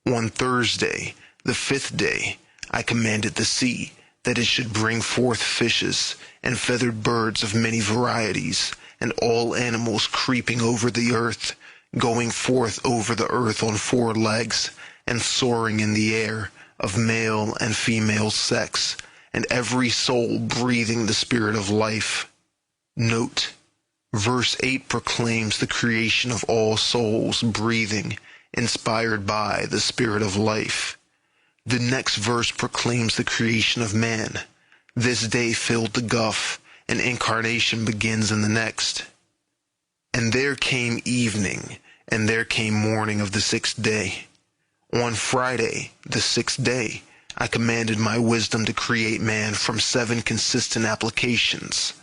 On Thursday, the 5th day, I commanded the sea that it should bring forth fishes, and feathered birds of many varieties, and all animals creeping over the earth, going forth over the earth on 4 legs, and soaring in the air, of male and female sex, and every soul breathing the spirit of life. Note: verse 8 proclaims the creation of all souls breathing, inspired by the spirit of life. The next verse proclaims the creation of man. This day filled the gulf, and incarnation begins in the next. And there came evening, and there came morning of the 6th day. On Friday, the 6th day, I commanded my wisdom to create man from 7 consistent applications.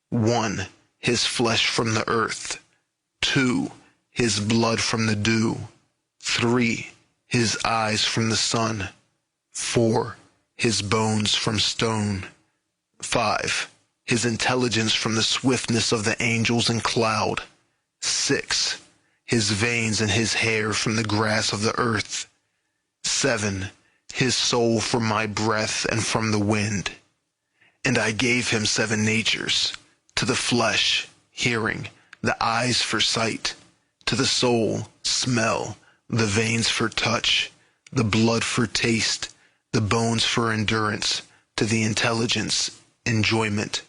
1. His flesh from the earth. 2. His blood from the dew. 3. His eyes from the sun. 4. His bones from stone. 5. His intelligence from the swiftness of the angels and cloud. 6. His veins and his hair from the grass of the earth. 7. His soul from my breath and from the wind. And I gave him 7 natures: to the flesh, hearing; the eyes for sight; to the soul, smell; the veins for touch; the blood for taste; the bones for endurance; to the intelligence, enjoyment.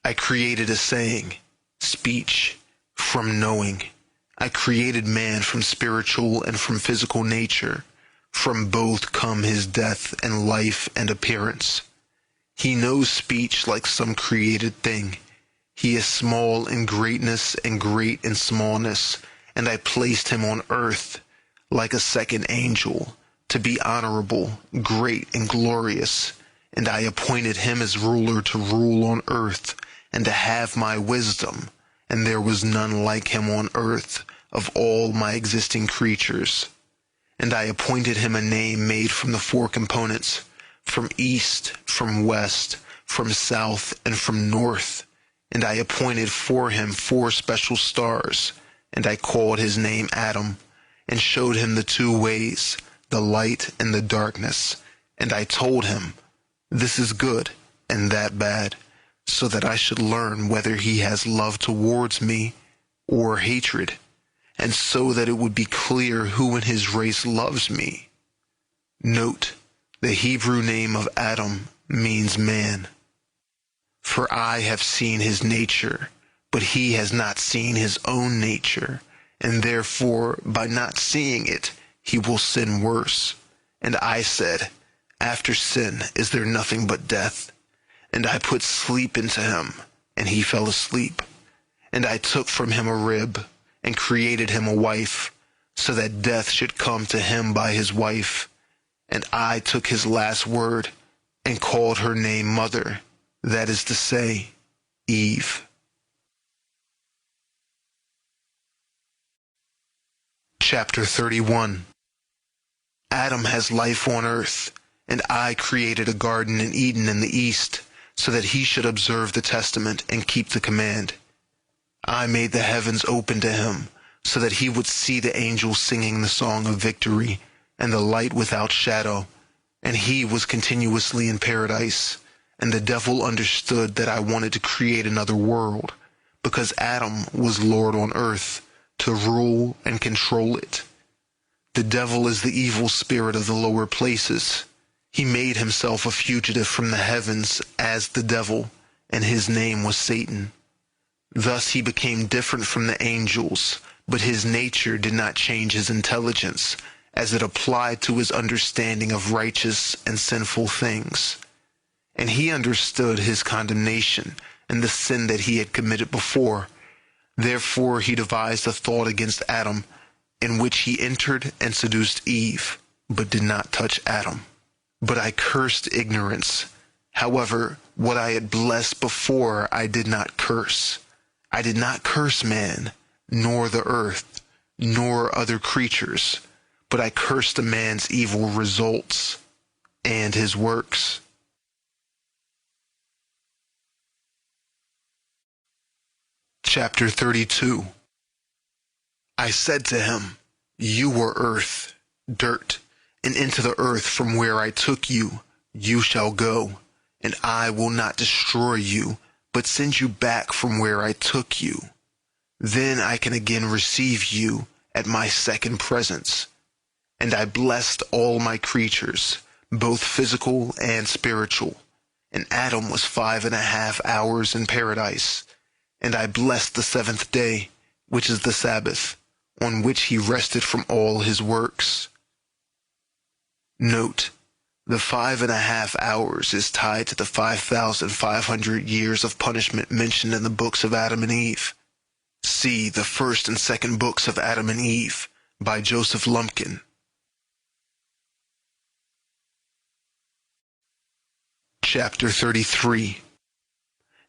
I created a saying, speech, from knowing. I created man from spiritual and from physical nature. From both come his death and life and appearance. He knows speech like some created thing. He is small in greatness and great in smallness, and I placed him on earth like a second angel, to be honorable, great, and glorious. And I appointed him as ruler to rule on earth, and to have my wisdom, and there was none like him on earth of all my existing creatures. And I appointed him a name made from the 4 components, from east, from west, from south, and from north. And I appointed for him 4 special stars, and I called his name Adam, and showed him the 2 ways, the light and the darkness. And I told him, this is good, and that bad, so that I should learn whether he has love towards me or hatred, and so that it would be clear who in his race loves me. Note: the Hebrew name of Adam means man. For I have seen his nature, but he has not seen his own nature, and therefore by not seeing it he will sin worse. And I said, after sin is there nothing but death? And I put sleep into him, and he fell asleep. And I took from him a rib, and created him a wife, so that death should come to him by his wife. And I took his last word, and called her name Mother, that is to say, Eve. Chapter 31. Adam has life on earth, and I created a garden in Eden in the east, so that he should observe the testament and keep the command. I made the heavens open to him, so that he would see the angels singing the song of victory, and the light without shadow. And he was continuously in paradise. And the devil understood that I wanted to create another world, because Adam was Lord on earth, to rule and control it. The devil is the evil spirit of the lower places. He made himself a fugitive from the heavens as the devil, and his name was Satan. Thus he became different from the angels, but his nature did not change his intelligence, as it applied to his understanding of righteous and sinful things. And he understood his condemnation and the sin that he had committed before. Therefore he devised a thought against Adam, in which he entered and seduced Eve, but did not touch Adam. But I cursed ignorance. However, what I had blessed before I did not curse. I did not curse man, nor the earth, nor other creatures, but I cursed a man's evil results and his works. Chapter 32. I said to him, "You were earth, dirt, and into the earth from where I took you, you shall go, and I will not destroy you, but send you back from where I took you. Then I can again receive you at my second presence." And I blessed all my creatures, both physical and spiritual. And Adam was 5.5 hours in paradise. And I blessed the seventh day, which is the Sabbath, on which he rested from all his works. Note, the 5.5 hours is tied to the 5,500 years of punishment mentioned in the books of Adam and Eve. See the first and second books of Adam and Eve by Joseph Lumpkin. Chapter 33.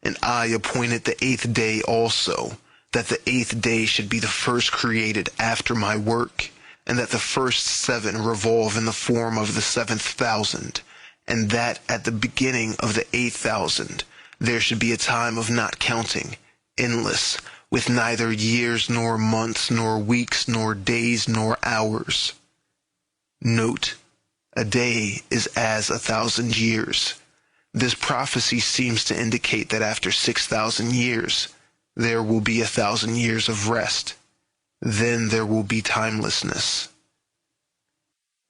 And I appointed the 8th day also, that the 8th day should be the first created after my work, and that the first 7 revolve in the form of the 7,000, and that at the beginning of the 8,000 there should be a time of not counting, endless, with neither years nor months nor weeks nor days nor hours. Note, a day is as 1,000 years. This prophecy seems to indicate that after 6,000 years, there will be 1,000 years of rest. Then there will be timelessness.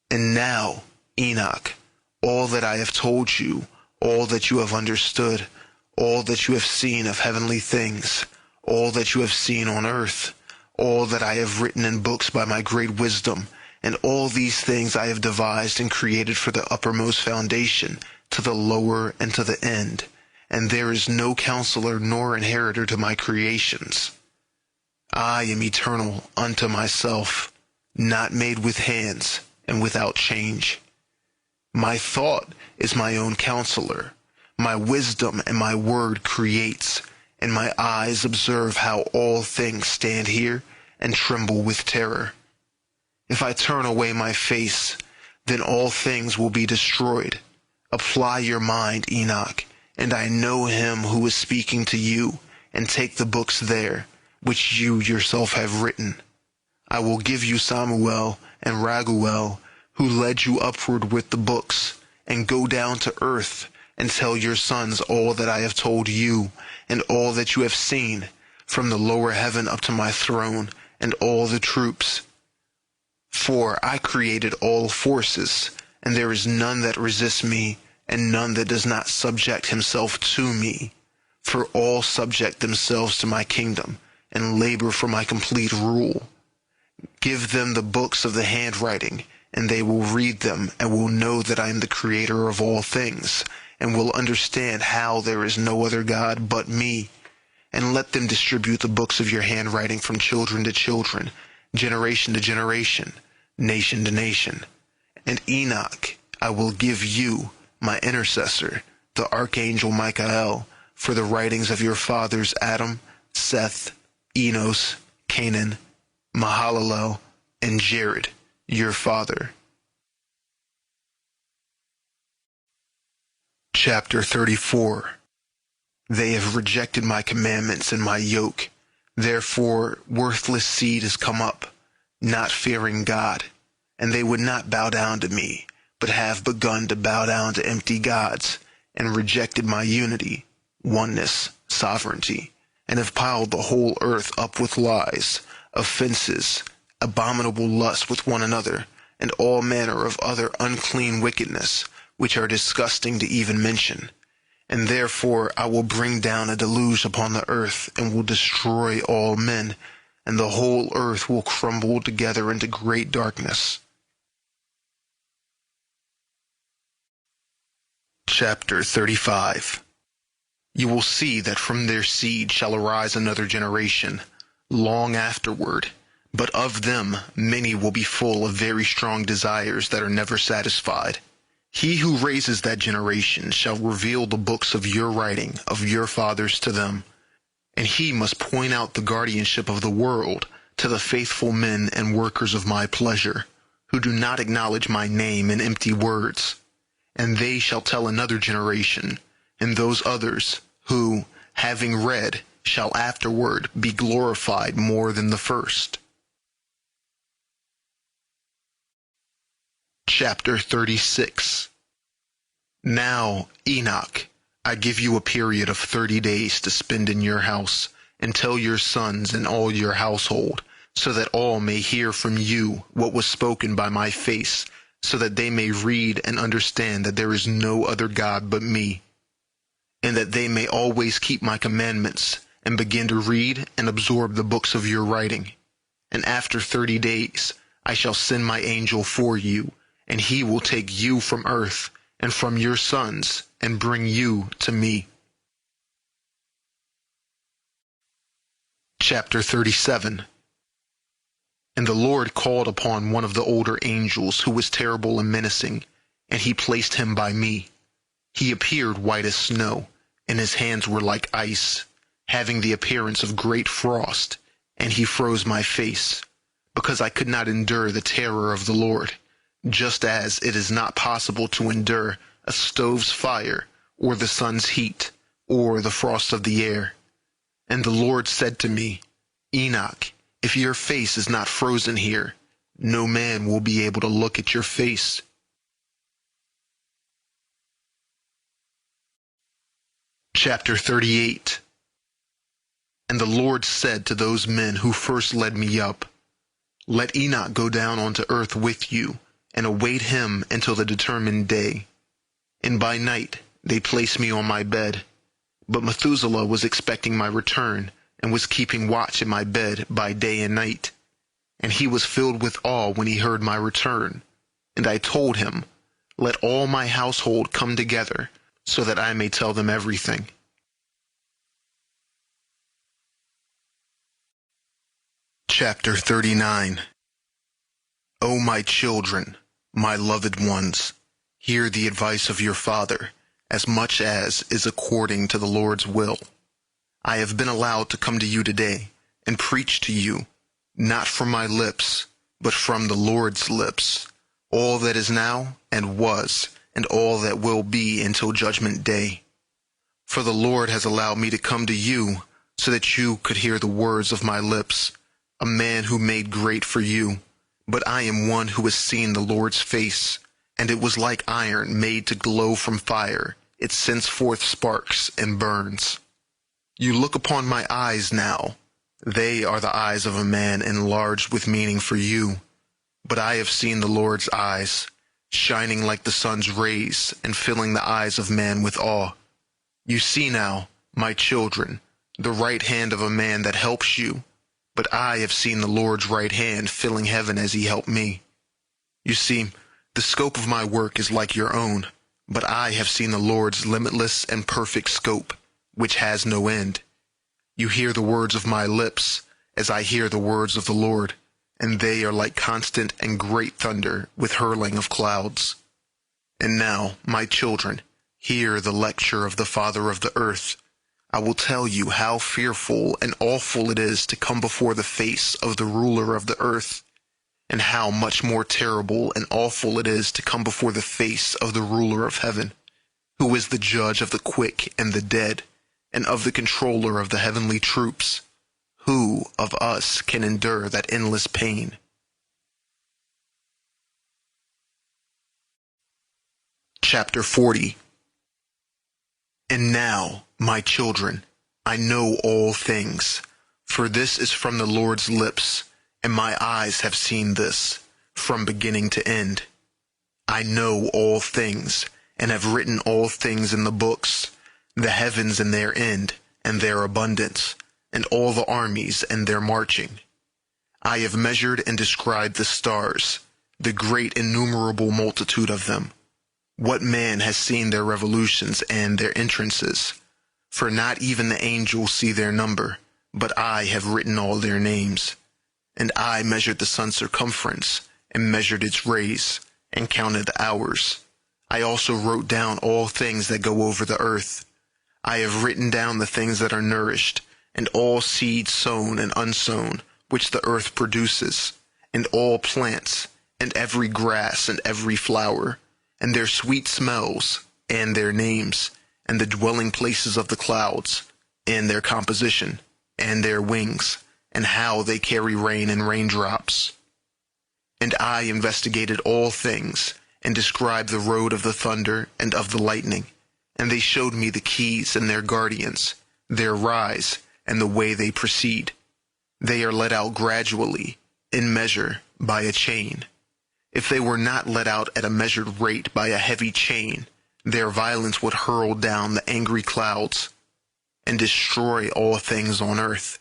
And now, Enoch, all that I have told you, all that you have understood, all that you have seen of heavenly things, all that you have seen on earth, all that I have written in books by my great wisdom, and all these things I have devised and created for the uppermost foundation, to the lower and to the end, and there is no counselor nor inheritor to my creations. I am eternal unto myself, not made with hands and without change. My thought is my own counselor. My wisdom and my word creates, and my eyes observe how all things stand here and tremble with terror. If I turn away my face, then all things will be destroyed. Apply your mind, Enoch, and I know him who is speaking to you, and take the books there, which you yourself have written. I will give you Samuel and Raguel, who led you upward with the books, and go down to earth, and tell your sons all that I have told you, and all that you have seen, from the lower heaven up to my throne, and all the troops. For I created all forces, and there is none that resists me, and none that does not subject himself to me. For all subject themselves to my kingdom, and labor for my complete rule. Give them the books of the handwriting, and they will read them, and will know that I am the creator of all things, and will understand how there is no other God but me. And let them distribute the books of your handwriting from children to children, generation to generation, nation to nation. And Enoch I will give you, my intercessor, the archangel Michael, for the writings of your fathers Adam, Seth, Enos, Canaan, Mahalalel, and Jared, your father. Chapter 34. They have rejected my commandments and my yoke. Therefore worthless seed has come up, not fearing God. And they would not bow down to me, but have begun to bow down to empty gods, and rejected my unity, oneness, sovereignty, and have piled the whole earth up with lies, offenses, abominable lust with one another, and all manner of other unclean wickedness, which are disgusting to even mention. And therefore I will bring down a deluge upon the earth, and will destroy all men, and the whole earth will crumble together into great darkness. Chapter 35. You will see that from their seed shall arise another generation, long afterward, but of them many will be full of very strong desires that are never satisfied. He who raises that generation shall reveal the books of your writing of your fathers to them, and he must point out the guardianship of the world to the faithful men and workers of my pleasure, who do not acknowledge my name in empty words. And they shall tell another generation, and those others, who, having read, shall afterward be glorified more than the first. Chapter 36. Now, Enoch, I give you a period of 30 days to spend in your house, and tell your sons and all your household, so that all may hear from you what was spoken by my face, so that they may read and understand that there is no other God but me, and that they may always keep my commandments, and begin to read and absorb the books of your writing. And after 30 days I shall send my angel for you, and he will take you from earth and from your sons, and bring you to me. Chapter 37. And the Lord called upon one of the older angels who was terrible and menacing, and he placed him by me. He appeared white as snow, and his hands were like ice, having the appearance of great frost, and he froze my face, because I could not endure the terror of the Lord, just as it is not possible to endure a stove's fire, or the sun's heat, or the frost of the air. And the Lord said to me, Enoch, if your face is not frozen here, no man will be able to look at your face. Chapter 38. And the Lord said to those men who first led me up, Let Enoch go down onto earth with you, and await him until the determined day. And by night they placed me on my bed. But Methuselah was expecting my return, and was keeping watch in my bed by day and night. And he was filled with awe when he heard my return. And I told him, Let all my household come together, so that I may tell them everything. Chapter 39. O my children, my loved ones, hear the advice of your father, as much as is according to the Lord's will. I have been allowed to come to you today, and preach to you, not from my lips, but from the Lord's lips, all that is now and was, and all that will be until judgment day. For the Lord has allowed me to come to you, so that you could hear the words of my lips, a man who made great for you. But I am one who has seen the Lord's face, and it was like iron made to glow from fire. It sends forth sparks and burns. You look upon my eyes now. They are the eyes of a man enlarged with meaning for you. But I have seen the Lord's eyes, shining like the sun's rays and filling the eyes of man with awe. You see now, my children, the right hand of a man that helps you. But I have seen the Lord's right hand filling heaven as he helped me. You see, the scope of my work is like your own, but I have seen the Lord's limitless and perfect scope, which has no end. You hear the words of my lips, as I hear the words of the Lord, and they are like constant and great thunder with hurling of clouds. And now, my children, hear the lecture of the Father of the earth. I will tell you how fearful and awful it is to come before the face of the ruler of the earth, and how much more terrible and awful it is to come before the face of the ruler of heaven, who is the judge of the quick and the dead, and of the controller of the heavenly troops. Who of us can endure that endless pain? Chapter 40. And now, my children, I know all things, for this is from the Lord's lips, and my eyes have seen this, from beginning to end. I know all things, and have written all things in the books, the heavens and their end, and their abundance, and all the armies and their marching. I have measured and described the stars, the great innumerable multitude of them. What man has seen their revolutions and their entrances? For not even the angels see their number, but I have written all their names. And I measured the sun's circumference, and measured its rays, and counted the hours. I also wrote down all things that go over the earth. I have written down the things that are nourished, and all seed sown and unsown, which the earth produces, and all plants, and every grass and every flower, and their sweet smells, and their names, and the dwelling places of the clouds, and their composition, and their wings, and how they carry rain and raindrops. And I investigated all things, and described the road of the thunder and of the lightning, and they showed me the keys and their guardians, their rise, and the way they proceed. They are let out gradually, in measure, by a chain. If they were not let out at a measured rate by a heavy chain, their violence would hurl down the angry clouds and destroy all things on earth.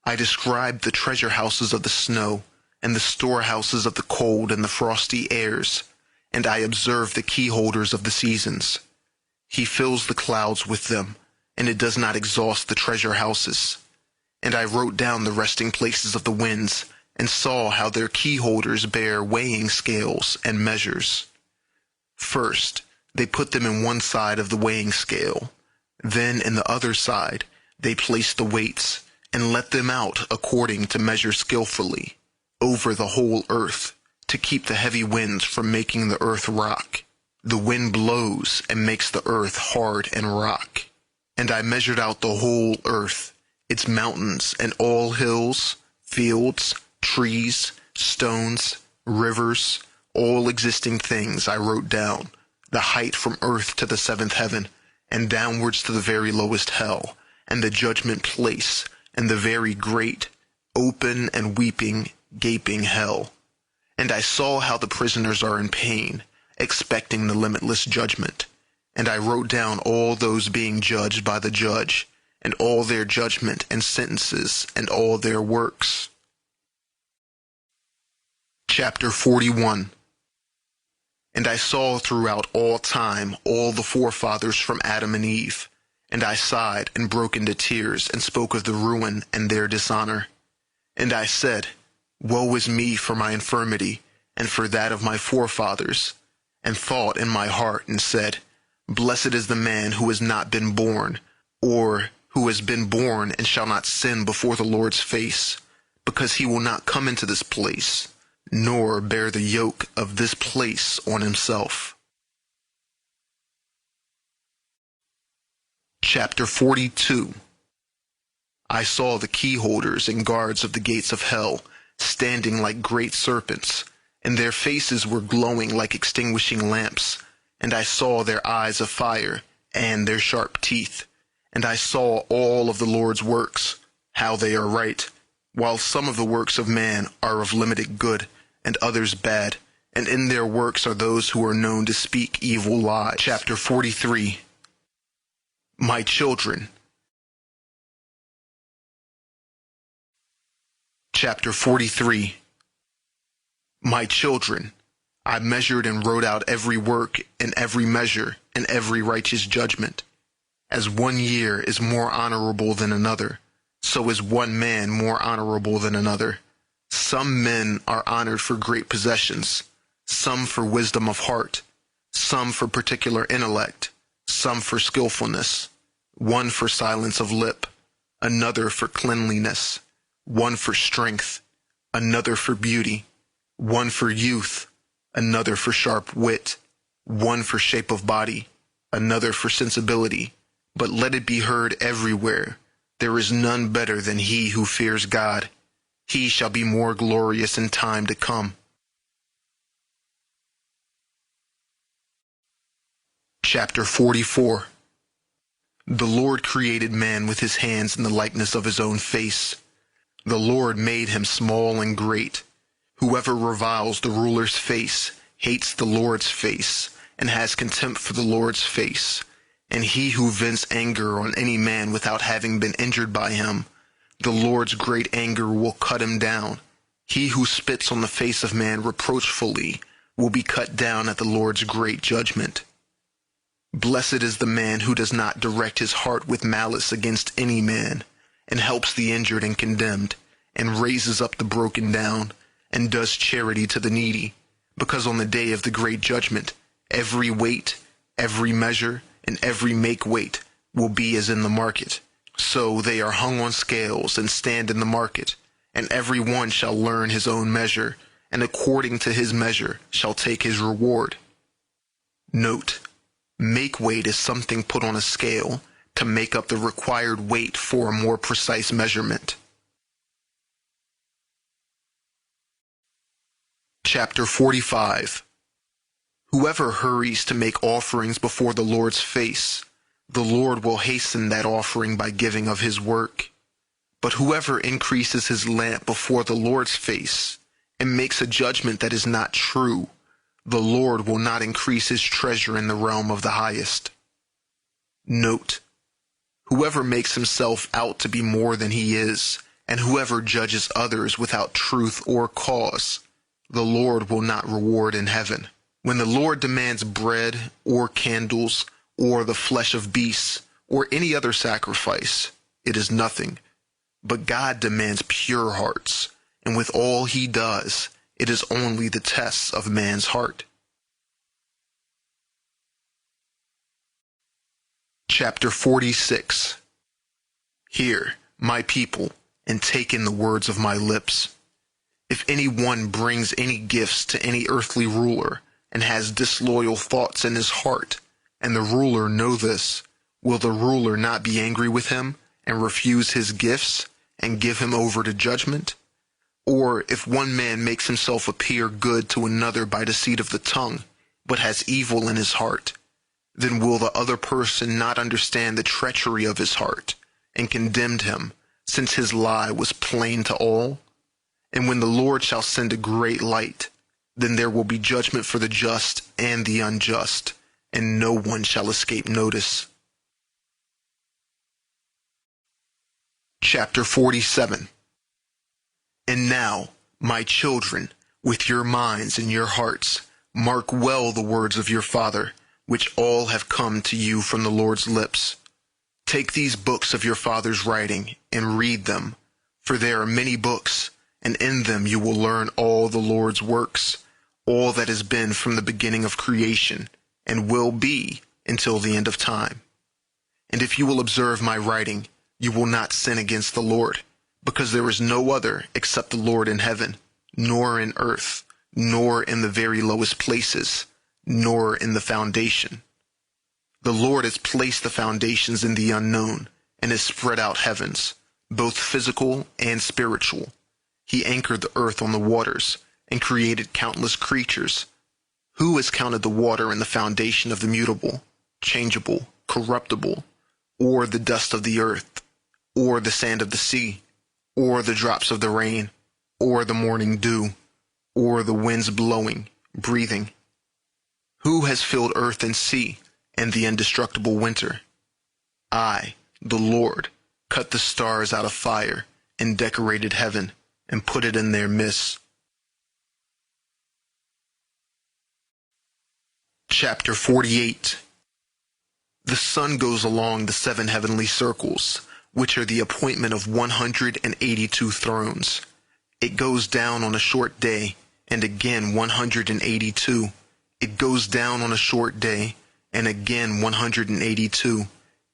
I described the treasure houses of the snow, and the storehouses of the cold and the frosty airs, and I observed the keyholders of the seasons. He fills the clouds with them, and it does not exhaust the treasure houses. And I wrote down the resting places of the winds, and saw how their keyholders bear weighing scales and measures. First, they put them in one side of the weighing scale. Then in the other side, they placed the weights, and let them out according to measure skillfully, over the whole earth, to keep the heavy winds from making the earth rock. The wind blows and makes the earth hard and rock. And I measured out the whole earth, its mountains and all hills, fields, trees, stones, rivers, all existing things I wrote down, the height from earth to the seventh heaven, and downwards to the very lowest hell, and the judgment place, and the very great, open and weeping, gaping hell. And I saw how the prisoners are in pain, expecting the limitless judgment. And I wrote down all those being judged by the judge, and all their judgment and sentences, and all their works. Chapter 41. And I saw throughout all time all the forefathers from Adam and Eve, and I sighed and broke into tears, and spoke of the ruin and their dishonor. And I said, Woe is me for my infirmity, and for that of my forefathers, and thought in my heart, and said, Blessed is the man who has not been born, or who has been born and shall not sin before the Lord's face, because he will not come into this place, nor bear the yoke of this place on himself. Chapter 42. I saw the keyholders and guards of the gates of hell, standing like great serpents, and their faces were glowing like extinguishing lamps, and I saw their eyes of fire, and their sharp teeth, and I saw all of the Lord's works, how they are right, while some of the works of man are of limited good, and others bad, and in their works are those who are known to speak evil lies. Chapter 43. My children. Chapter 43. My children, I measured and wrote out every work and every measure and every righteous judgment. As 1 year is more honorable than another, so is one man more honorable than another. Some men are honored for great possessions, some for wisdom of heart, some for particular intellect, some for skillfulness, one for silence of lip, another for cleanliness, one for strength, another for beauty, one for youth, another for sharp wit, one for shape of body, another for sensibility. But let it be heard everywhere, there is none better than he who fears God. He shall be more glorious in time to come. Chapter 44. The Lord created man with his hands in the likeness of his own face. The Lord made him small and great. Whoever reviles the ruler's face hates the Lord's face, and has contempt for the Lord's face. And he who vents anger on any man without having been injured by him, the Lord's great anger will cut him down. He who spits on the face of man reproachfully will be cut down at the Lord's great judgment. Blessed is the man who does not direct his heart with malice against any man, and helps the injured and condemned, and raises up the broken down, and does charity to the needy. Because on the day of the great judgment, every weight, every measure, and every make weight will be as in the market. So they are hung on scales and stand in the market, and every one shall learn his own measure, and according to his measure shall take his reward. Note: make weight is something put on a scale to make up the required weight for a more precise measurement. Chapter 45. Whoever hurries to make offerings before the Lord's face, the Lord will hasten that offering by giving of his work. But whoever increases his lamp before the Lord's face and makes a judgment that is not true, the Lord will not increase his treasure in the realm of the highest. Note: whoever makes himself out to be more than he is, and whoever judges others without truth or cause, the Lord will not reward in heaven. When the Lord demands bread or candles or the flesh of beasts or any other sacrifice, it is nothing. But God demands pure hearts, and with all he does, it is only the tests of man's heart. Chapter 46. Hear, my people, and take in the words of my lips. If any one brings any gifts to any earthly ruler, and has disloyal thoughts in his heart, and the ruler know this, will the ruler not be angry with him, and refuse his gifts, and give him over to judgment? Or if one man makes himself appear good to another by deceit of the tongue, but has evil in his heart, then will the other person not understand the treachery of his heart, and condemn him, since his lie was plain to all? And when the Lord shall send a great light, then there will be judgment for the just and the unjust, and no one shall escape notice. Chapter 47. And now, my children, with your minds and your hearts, mark well the words of your Father, which all have come to you from the Lord's lips. Take these books of your Father's writing and read them, for there are many books, and in them you will learn all the Lord's works, all that has been from the beginning of creation, and will be until the end of time. And if you will observe my writing, you will not sin against the Lord, because there is no other except the Lord in heaven, nor in earth, nor in the very lowest places, nor in the foundation. The Lord has placed the foundations in the unknown, and has spread out heavens, both physical and spiritual. He anchored the earth on the waters, and created countless creatures. Who has counted the water in the foundation of the mutable, changeable, corruptible, or the dust of the earth, or the sand of the sea, or the drops of the rain, or the morning dew, or the winds blowing, breathing? Who has filled earth and sea, and the indestructible winter? I, the Lord, cut the stars out of fire, and decorated heaven, and put it in their midst. Chapter 48. The sun goes along the 7 heavenly circles, which are the appointment of 182 thrones. It goes down on a short day, and again 182. It goes down on a short day, and again 182.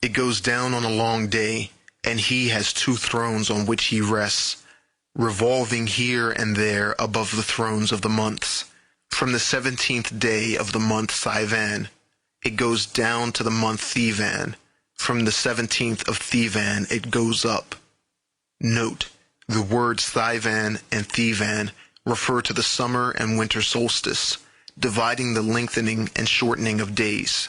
It goes down on a long day, and he has 2 thrones on which he rests, revolving here and there above the thrones of the months. From the 17th day of the month Sivan, it goes down to the month Thivan. From the 17th of Thivan it goes up. Note, the words Thivan and Thivan refer to the summer and winter solstice, dividing the lengthening and shortening of days.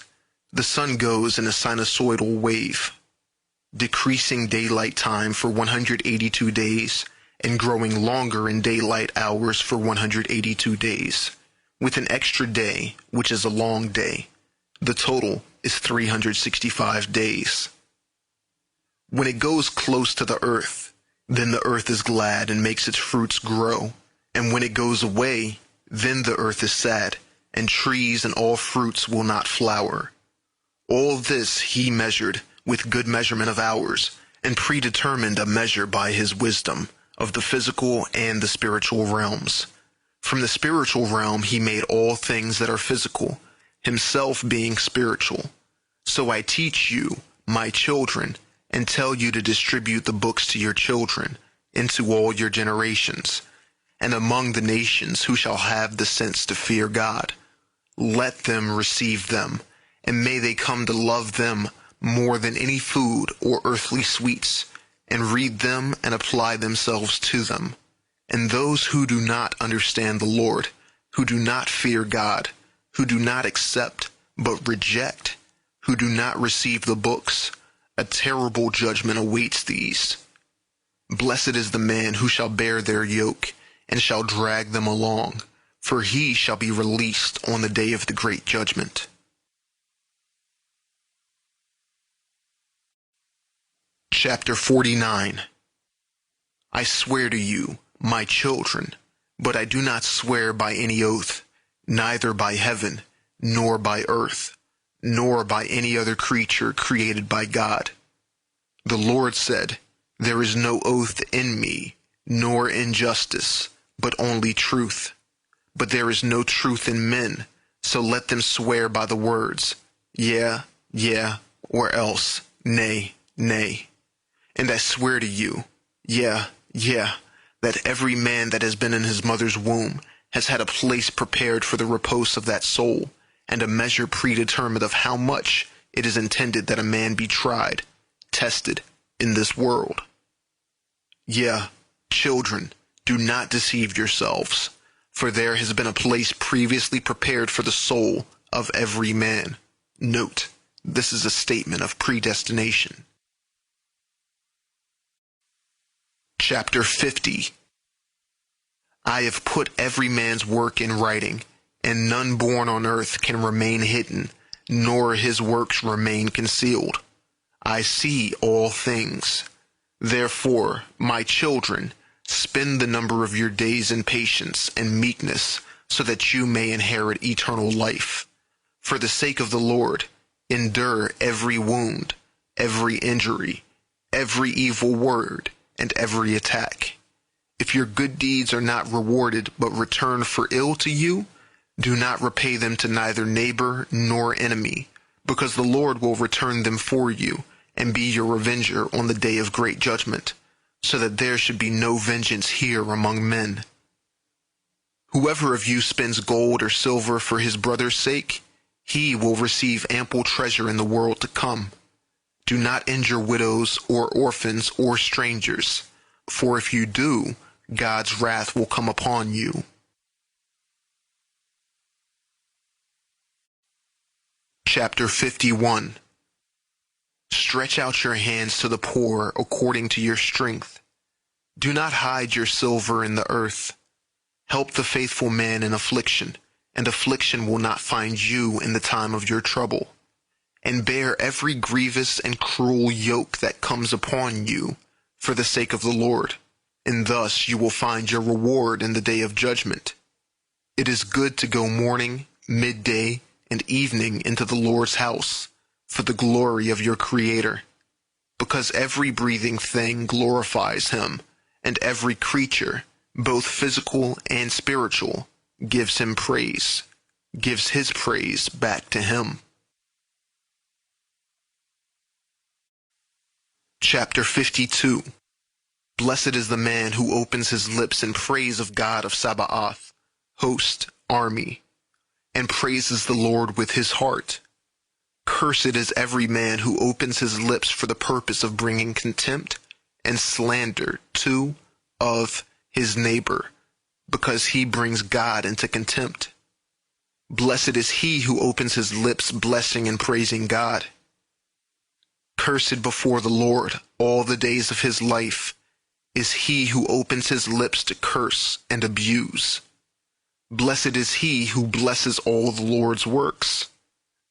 The sun goes in a sinusoidal wave, decreasing daylight time for 182 days and growing longer in daylight hours for 182 days. with an extra day, which is a long day. The total is 365 days. When it goes close to the earth, then the earth is glad and makes its fruits grow. And when it goes away, then the earth is sad, and trees and all fruits will not flower. All this he measured with good measurement of hours, and predetermined a measure by his wisdom of the physical and the spiritual realms. From the spiritual realm he made all things that are physical, himself being spiritual. So I teach you, my children, and tell you to distribute the books to your children, into all your generations, and among the nations who shall have the sense to fear God. Let them receive them, and may they come to love them more than any food or earthly sweets, and read them and apply themselves to them. And those who do not understand the Lord, who do not fear God, who do not accept, but reject, who do not receive the books, a terrible judgment awaits these. Blessed is the man who shall bear their yoke, and shall drag them along, for he shall be released on the day of the great judgment. Chapter 49. I swear to you, my children, but I do not swear by any oath, neither by heaven, nor by earth, nor by any other creature created by God. The Lord said, there is no oath in me, nor injustice, but only truth. But there is no truth in men, so let them swear by the words, yeah, or else, nay, nay. And I swear to you, yeah, that every man that has been in his mother's womb has had a place prepared for the repose of that soul, and a measure predetermined of how much it is intended that a man be tried, tested, in this world. Yeah, children, do not deceive yourselves, for there has been a place previously prepared for the soul of every man. Note, this is a statement of predestination. Chapter 50. I have put every man's work in writing, and none born on earth can remain hidden, nor his works remain concealed. I see all things. Therefore, my children, spend the number of your days in patience and meekness, so that you may inherit eternal life. For the sake of the Lord, endure every wound, every injury, every evil word, and every attack. If your good deeds are not rewarded but return for ill to you, do not repay them to neither neighbor nor enemy, because the Lord will return them for you, and be your revenger on the day of great judgment, so that there should be no vengeance here among men. Whoever of you spends gold or silver for his brother's sake, he will receive ample treasure in the world to come. Do not injure widows or orphans or strangers, for if you do, God's wrath will come upon you. Chapter 51. Stretch out your hands to the poor according to your strength. Do not hide your silver in the earth. Help the faithful man in affliction, and affliction will not find you in the time of your trouble. And bear every grievous and cruel yoke that comes upon you, for the sake of the Lord, and thus you will find your reward in the day of judgment. It is good to go morning, midday, and evening into the Lord's house, for the glory of your Creator, because every breathing thing glorifies Him, and every creature, both physical and spiritual, gives Him praise, gives His praise back to Him. Chapter 52. Blessed is the man who opens his lips in praise of God of Sabaoth, host, army, and praises the Lord with his heart. Cursed is every man who opens his lips for the purpose of bringing contempt and slander to, of, his neighbor, because he brings God into contempt. Blessed is he who opens his lips blessing and praising God. Cursed before the Lord all the days of his life is he who opens his lips to curse and abuse. Blessed is he who blesses all the Lord's works.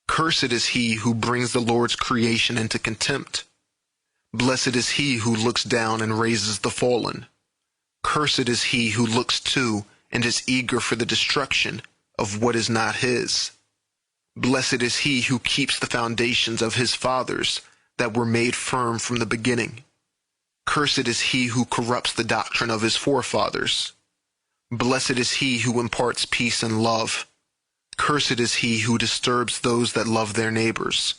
Cursed is he who brings the Lord's creation into contempt. Blessed is he who looks down and raises the fallen. Cursed is he who looks to and is eager for the destruction of what is not his. Blessed is he who keeps the foundations of his fathers that were made firm from the beginning. Cursed is he who corrupts the doctrine of his forefathers. Blessed is he who imparts peace and love. Cursed is he who disturbs those that love their neighbors.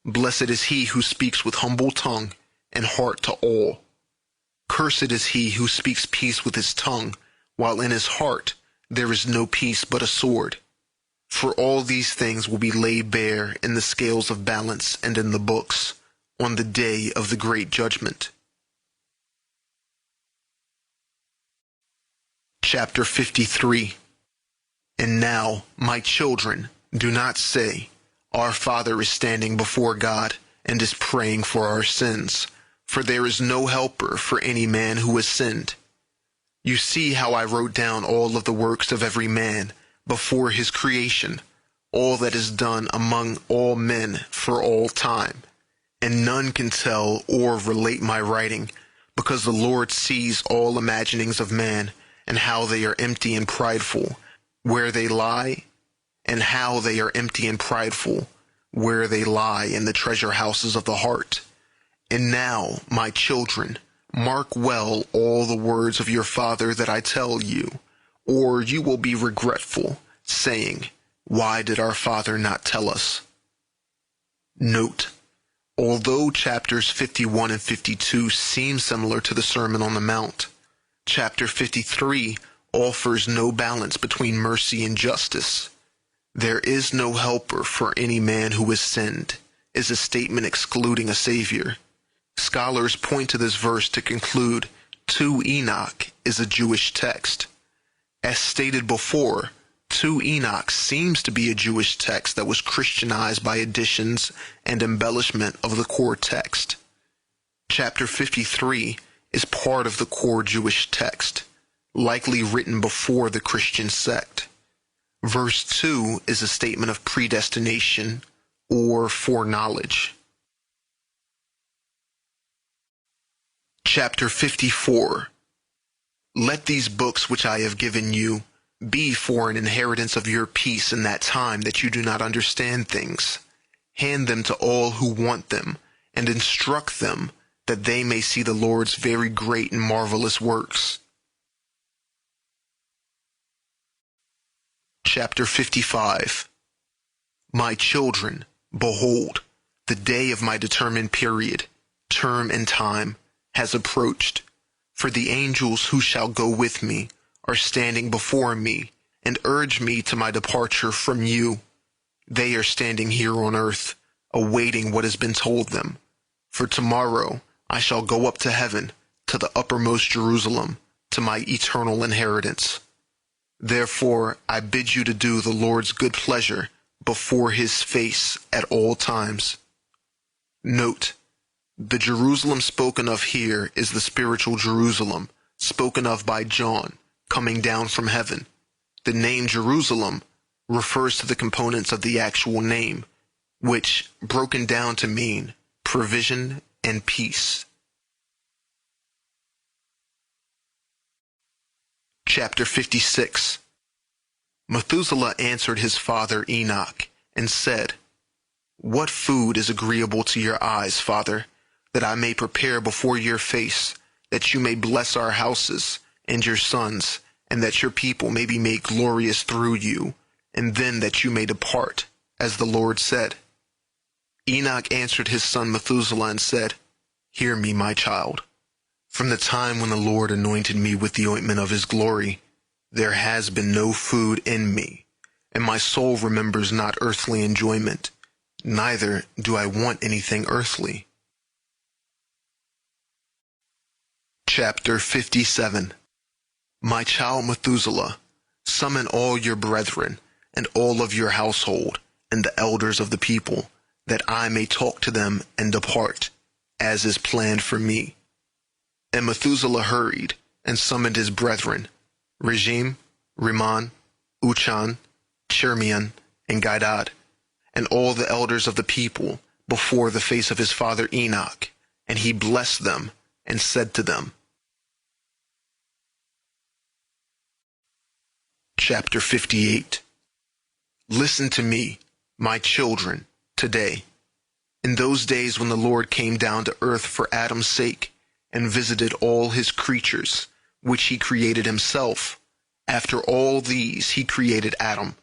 Blessed is he who speaks with humble tongue and heart to all. Cursed is he who speaks peace with his tongue, while in his heart there is no peace but a sword. For all these things will be laid bare in the scales of balance and in the books, on the day of the great judgment. Chapter 53. And now, my children, do not say, Our Father is standing before God and is praying for our sins, for there is no helper for any man who has sinned. You see how I wrote down all of the works of every man before his creation, all that is done among all men for all time. And none can tell or relate my writing, because the Lord sees all imaginings of man, and how they are empty and prideful, where they lie, and how they are empty and prideful, where they lie in the treasure houses of the heart. And now, my children, mark well all the words of your father that I tell you, or you will be regretful, saying, Why did our father not tell us? Note: although chapters 51 and 52 seem similar to the Sermon on the Mount, chapter 53 offers no balance between mercy and justice. There is no helper for any man who has sinned is a statement excluding a savior. Scholars point to this verse to conclude 2 Enoch is a Jewish text. As stated before, 2 Enoch seems to be a Jewish text that was Christianized by additions and embellishment of the core text. Chapter 53 is part of the core Jewish text, likely written before the Christian sect. Verse 2 is a statement of predestination or foreknowledge. Chapter 54. Let these books which I have given you be for an inheritance of your peace in that time that you do not understand things. Hand them to all who want them, and instruct them, that they may see the Lord's very great and marvelous works. Chapter 55. My children, behold, the day of my determined period, term and time, has approached. For the angels who shall go with me are standing before me, and urge me to my departure from you. They are standing here on earth, awaiting what has been told them. For tomorrow I shall go up to heaven, to the uppermost Jerusalem, to my eternal inheritance. Therefore I bid you to do the Lord's good pleasure before his face at all times. Note: the Jerusalem spoken of here is the spiritual Jerusalem, spoken of by John, coming down from heaven. The name Jerusalem refers to the components of the actual name, which broken down to mean provision and peace. Chapter 56. Methuselah answered his father Enoch, and said, What food is agreeable to your eyes, Father, that I may prepare before your face, that you may bless our houses and your sons, and that your people may be made glorious through you, and then that you may depart, as the Lord said. Enoch answered his son Methuselah and said, Hear me, my child. From the time when the Lord anointed me with the ointment of his glory, there has been no food in me, and my soul remembers not earthly enjoyment, neither do I want anything earthly. Chapter 57. My child Methuselah, summon all your brethren, and all of your household, and the elders of the people, that I may talk to them and depart, as is planned for me. And Methuselah hurried, and summoned his brethren, Regem, Rimmon, Uchan, Chermian, and Gaidad, and all the elders of the people before the face of his father Enoch, and he blessed them and said to them. Chapter 58. Listen to me, my children, today. In those days when the Lord came down to earth for Adam's sake, and visited all his creatures, which he created himself, after all these he created Adam.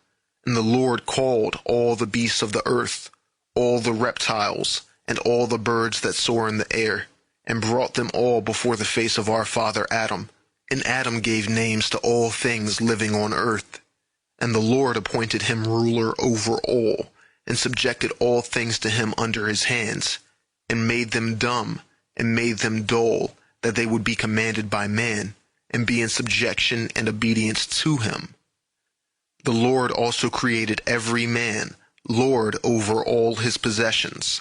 And the Lord called all the beasts of the earth, all the reptiles, and all the birds that soar in the air, and brought them all before the face of our father Adam. And Adam gave names to all things living on earth. And the Lord appointed him ruler over all, and subjected all things to him under his hands, and made them dumb, and made them dull, that they would be commanded by man, and be in subjection and obedience to him. The Lord also created every man lord over all his possessions.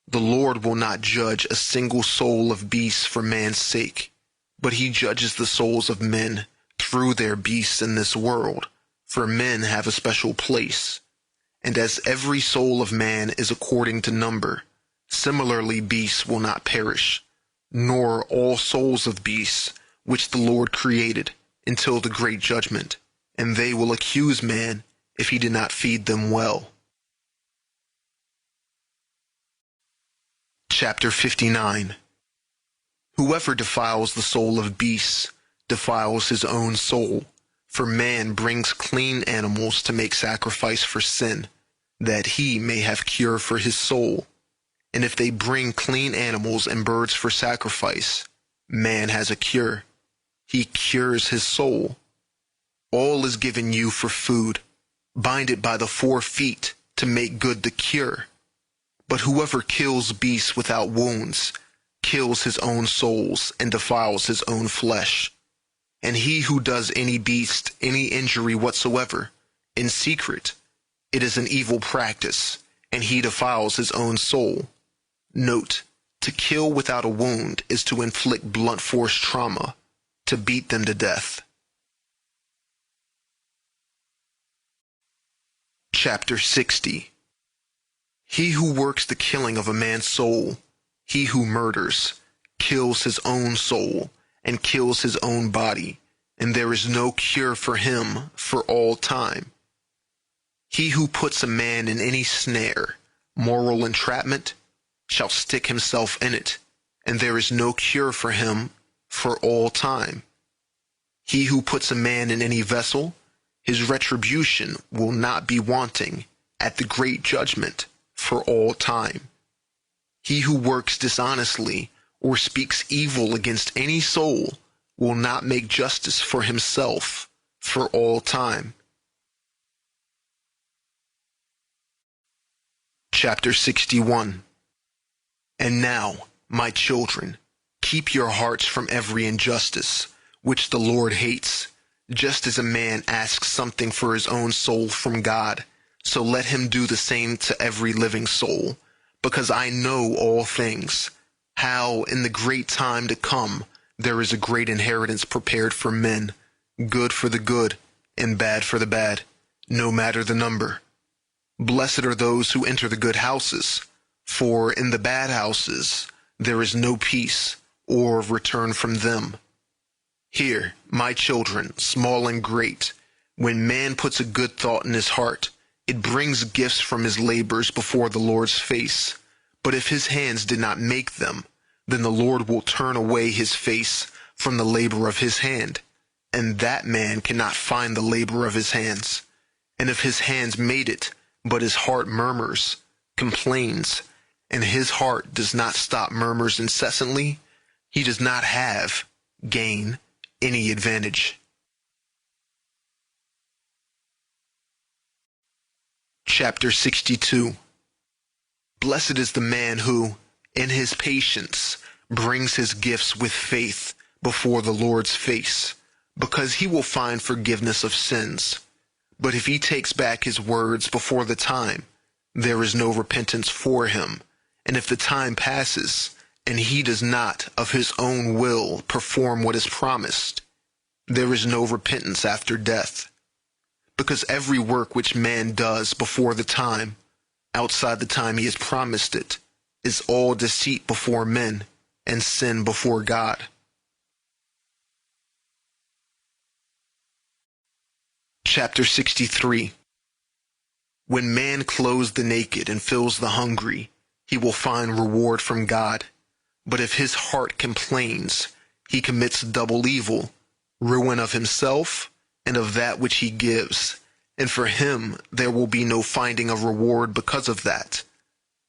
The Lord will not judge a single soul of beasts for man's sake, but he judges the souls of men through their beasts in this world, for men have a special place. And as every soul of man is according to number, similarly beasts will not perish, nor all souls of beasts which the Lord created, until the great judgment, and they will accuse man if he did not feed them well. Chapter 59. Whoever defiles the soul of beasts defiles his own soul, for man brings clean animals to make sacrifice for sin, that he may have cure for his soul. And if they bring clean animals and birds for sacrifice, man has a cure. He cures his soul. All is given you for food. Bind it by the 4 feet to make good the cure. But whoever kills beasts without wounds kills his own souls and defiles his own flesh. And he who does any beast any injury whatsoever, in secret, it is an evil practice, and he defiles his own soul. Note, to kill without a wound is to inflict blunt force trauma, to beat them to death. Chapter 60. He who works the killing of a man's soul, he who murders, kills his own soul, and kills his own body, and there is no cure for him for all time. He who puts a man in any snare, moral entrapment, shall stick himself in it, and there is no cure for him for all time. He who puts a man in any vessel, his retribution will not be wanting at the great judgment for all time. He who works dishonestly or speaks evil against any soul will not make justice for himself for all time. Chapter 61. And now, my children, keep your hearts from every injustice, which the Lord hates. Just as a man asks something for his own soul from God, so let him do the same to every living soul, because I know all things, how in the great time to come there is a great inheritance prepared for men, good for the good and bad for the bad, no matter the number. Blessed are those who enter the good houses, for in the bad houses there is no peace or return from them. Hear, my children, small and great, when man puts a good thought in his heart, it brings gifts from his labors before the Lord's face. But if his hands did not make them, then the Lord will turn away his face from the labor of his hand, and that man cannot find the labor of his hands. And if his hands made it, but his heart murmurs, complains, and his heart does not stop murmurs incessantly, he does not gain any advantage. Chapter 62. Blessed is the man who, in his patience, brings his gifts with faith before the Lord's face, because he will find forgiveness of sins. But if he takes back his words before the time, there is no repentance for him. And if the time passes, and he does not of his own will perform what is promised, there is no repentance after death. because every work which man does before the time, outside the time he has promised it, is all deceit before men and sin before God. Chapter 63. When man clothes the naked and fills the hungry, he will find reward from God. But if his heart complains, he commits double evil, ruin of himself and of that which he gives, and for him there will be no finding of reward because of that.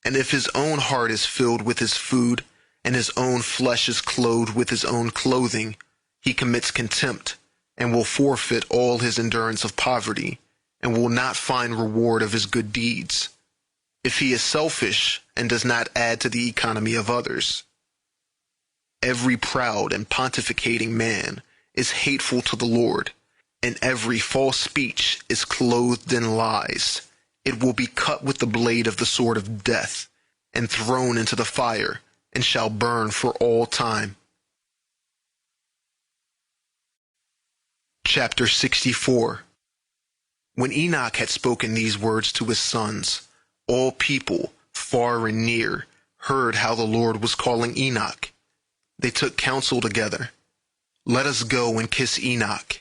And if his own heart is filled with his food, and his own flesh is clothed with his own clothing, he commits contempt, and will forfeit all his endurance of poverty, and will not find reward of his good deeds, if he is selfish and does not add to the economy of others. Every proud and pontificating man is hateful to the Lord, and every false speech is clothed in lies. It will be cut with the blade of the sword of death, and thrown into the fire, and shall burn for all time. Chapter 64. When Enoch had spoken these words to his sons, all people, far and near, heard how the Lord was calling Enoch. They took counsel together. Let us go and kiss Enoch.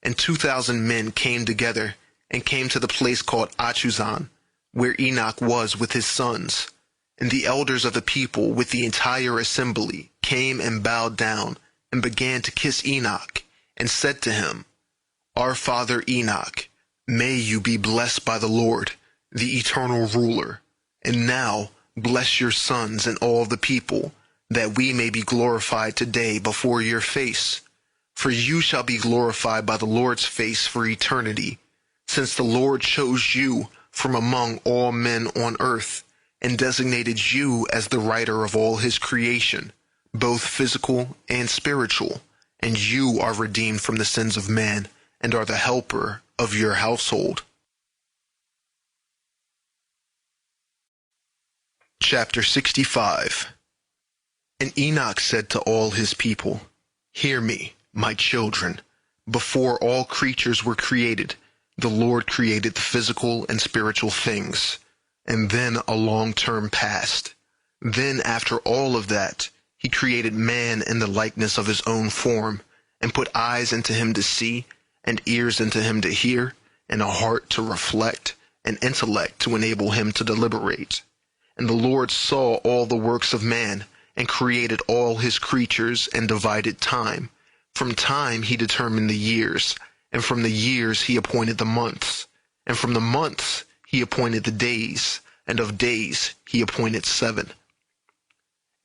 And 2,000 men came together, and came to the place called Achuzan, where Enoch was with his sons. And the elders of the people with the entire assembly came and bowed down, and began to kiss Enoch, and said to him, Our father Enoch, may you be blessed by the Lord, the eternal ruler. And now bless your sons and all the people, that we may be glorified today before your face. For you shall be glorified by the Lord's face for eternity, since the Lord chose you from among all men on earth, and designated you as the writer of all his creation, both physical and spiritual, and you are redeemed from the sins of man, and are the helper of your household. Chapter 65. And Enoch said to all his people, Hear me, my children. Before all creatures were created, the Lord created the physical and spiritual things, and then a long term passed. Then after all of that, he created man in the likeness of his own form, and put eyes into him to see, and ears into him to hear, and a heart to reflect, and intellect to enable him to deliberate. And the Lord saw all the works of man, and created all his creatures, and divided time. From time he determined the years, and from the years he appointed the months, and from the months he appointed the days, and of days he appointed 7.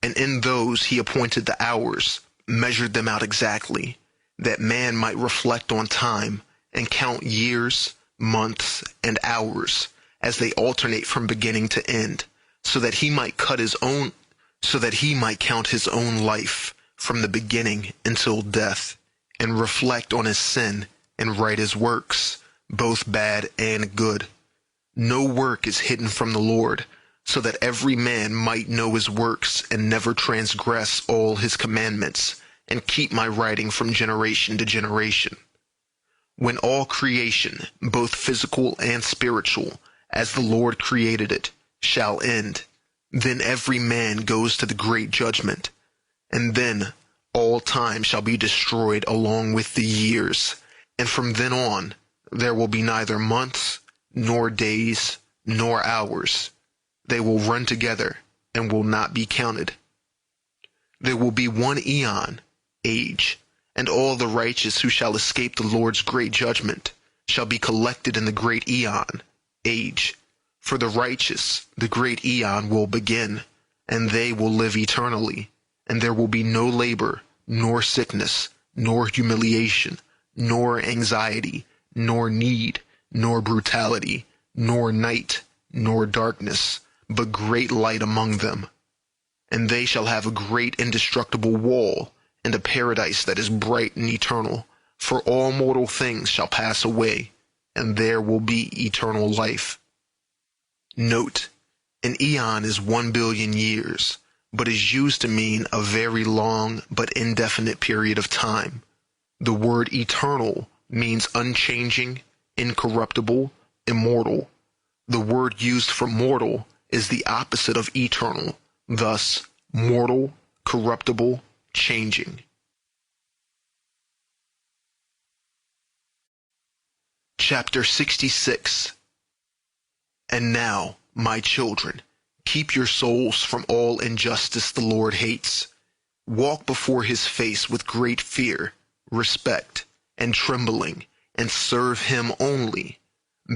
And in those he appointed the hours, measured them out exactly, that man might reflect on time, and count years, months, and hours, as they alternate from beginning to end, so that he might count his own life from the beginning until death, and reflect on his sin, and write his works, both bad and good. No work is hidden from the Lord, so that every man might know his works, and never transgress all his commandments, and keep my writing from generation to generation. When all creation, both physical and spiritual, as the Lord created it, shall end, then every man goes to the great judgment, and then all time shall be destroyed along with the years, and from then on there will be neither months, nor days, nor hours. They will run together, and will not be counted. There will be one eon, age, and all the righteous who shall escape the Lord's great judgment shall be collected in the great eon, age. For the righteous, the great eon will begin, and they will live eternally, and there will be no labor, nor sickness, nor humiliation, nor anxiety, nor need, nor brutality, nor night, nor darkness, but great light among them. And they shall have a great indestructible wall, and a paradise that is bright and eternal, for all mortal things shall pass away, and there will be eternal life. Note, an eon is 1 billion years, but is used to mean a very long but indefinite period of time. The word eternal means unchanging, incorruptible, immortal. The word used for mortal is the opposite of eternal, thus mortal, corruptible, changing. Chapter 66. And now, my children, keep your souls from all injustice the Lord hates. Walk before his face with great fear, respect, and trembling, and serve him only.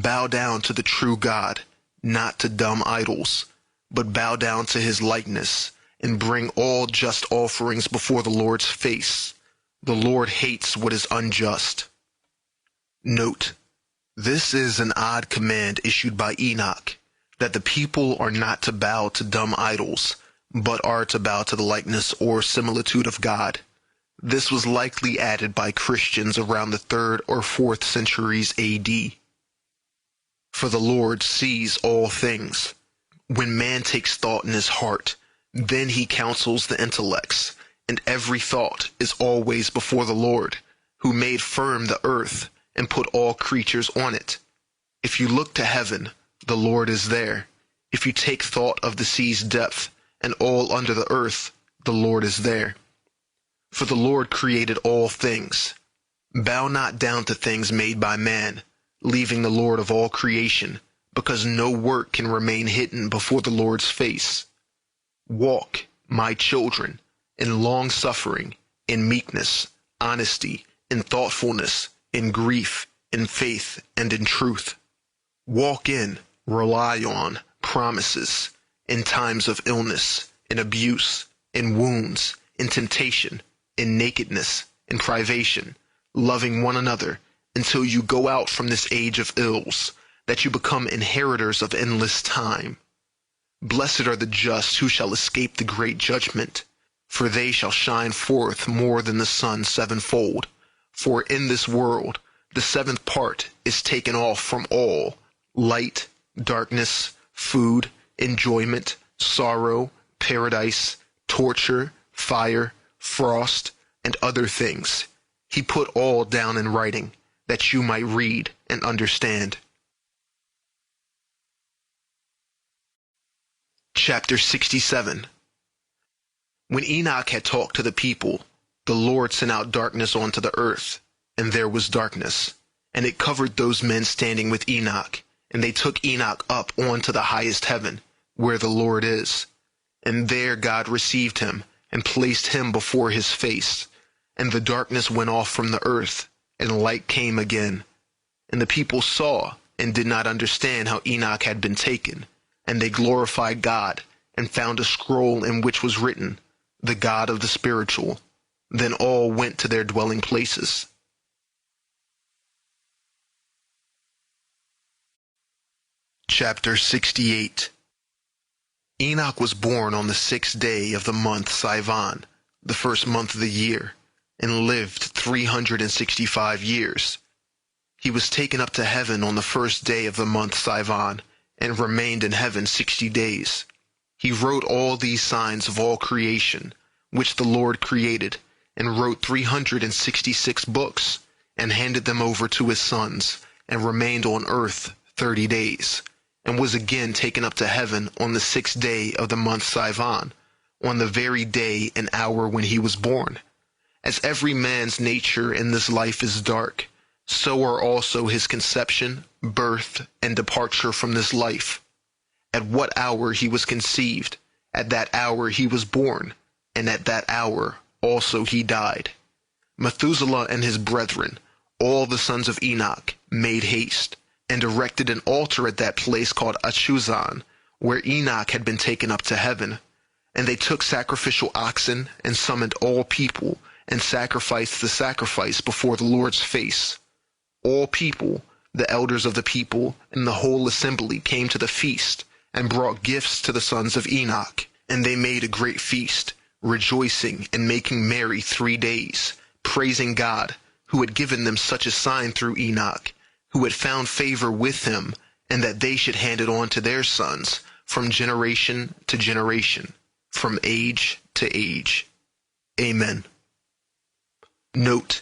Bow down to the true God, not to dumb idols, but bow down to his likeness, and bring all just offerings before the Lord's face. The Lord hates what is unjust. Note: this is an odd command issued by Enoch, that the people are not to bow to dumb idols, but are to bow to the likeness or similitude of God. This was likely added by Christians around the 3rd or 4th centuries AD. For the Lord sees all things. When man takes thought in his heart, then he counsels the intellects, and every thought is always before the Lord, who made firm the earth and put all creatures on it. If you look to heaven, the Lord is there. If you take thought of the sea's depth and all under the earth, the Lord is there. For the Lord created all things. Bow not down to things made by man, leaving the Lord of all creation, because no work can remain hidden before the Lord's face. Walk, my children, in long-suffering, in meekness, honesty, in thoughtfulness, in grief, in faith, and in truth. Walk in, rely on, promises, in times of illness, in abuse, in wounds, in temptation, in nakedness, in privation, loving one another, until you go out from this age of ills, that you become inheritors of endless time. Blessed are the just who shall escape the great judgment, for they shall shine forth more than the sun sevenfold. For in this world the 7th part is taken off from all: light, darkness, food, enjoyment, sorrow, paradise, torture, fire, frost, and other things. He put all down in writing, that you might read and understand. Chapter 67. When Enoch had talked to the people, the Lord sent out darkness onto the earth, and there was darkness, and it covered those men standing with Enoch, and they took Enoch up onto the highest heaven, where the Lord is. And there God received him, and placed him before his face. And the darkness went off from the earth, and light came again. And the people saw, and did not understand how Enoch had been taken. And they glorified God, and found a scroll in which was written, "The God of the spiritual." Then all went to their dwelling places. Chapter 68. Enoch was born on the 6th day of the month Sivan, the 1st month of the year, and lived 365 years. He was taken up to heaven on the 1st day of the month Sivan, and remained in heaven 60 days. He wrote all these signs of all creation, which the Lord created, and wrote 366 books, and handed them over to his sons, and remained on earth 30 days, and was again taken up to heaven on the 6th day of the month Sivan, on the very day and hour when he was born. As every man's nature in this life is dark, so are also his conception, birth, and departure from this life. At what hour he was conceived, at that hour he was born, and at that hour also he died. Methuselah and his brethren, all the sons of Enoch, made haste, and erected an altar at that place called Achuzan, where Enoch had been taken up to heaven. And they took sacrificial oxen, and summoned all people, and sacrificed the sacrifice before the Lord's face. All people, the elders of the people, and the whole assembly came to the feast, and brought gifts to the sons of Enoch. And they made a great feast, rejoicing and making merry 3 days, praising God, who had given them such a sign through Enoch, who had found favor with him, and that they should hand it on to their sons, from generation to generation, from age to age. Amen. Note: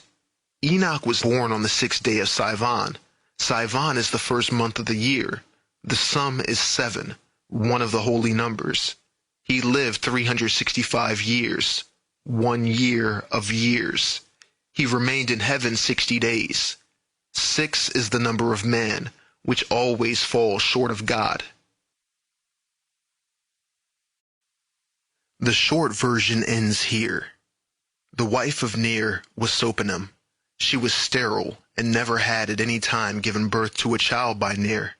Enoch was born on the 6th day of Sivan. Sivan is the first month of the year. The sum is 7, one of the holy numbers. He lived 365 years, 1 year of years. He remained in heaven 60 days. 6 is the number of man, which always falls short of God. The short version ends here. The wife of Ner was Sopanim. She was sterile and never had at any time given birth to a child by Ner.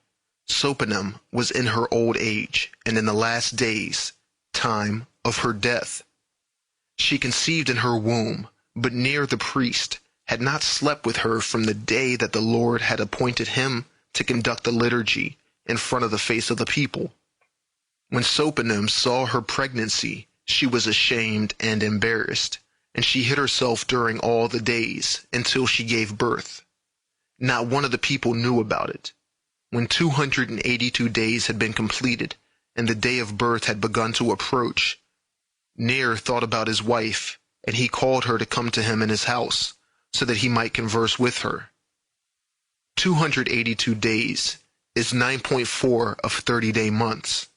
Sopanim was in her old age and in the last days, time of her death. She conceived in her womb, but Ner the priest had not slept with her from the day that the Lord had appointed him to conduct the liturgy in front of the face of the people. When Sopanim saw her pregnancy, she was ashamed and embarrassed, and she hid herself during all the days until she gave birth. Not one of the people knew about it. When 282 days had been completed, and the day of birth had begun to approach, Ner thought about his wife, and he called her to come to him in his house, so that he might converse with her. 282 days is 9.4 of 30-day months.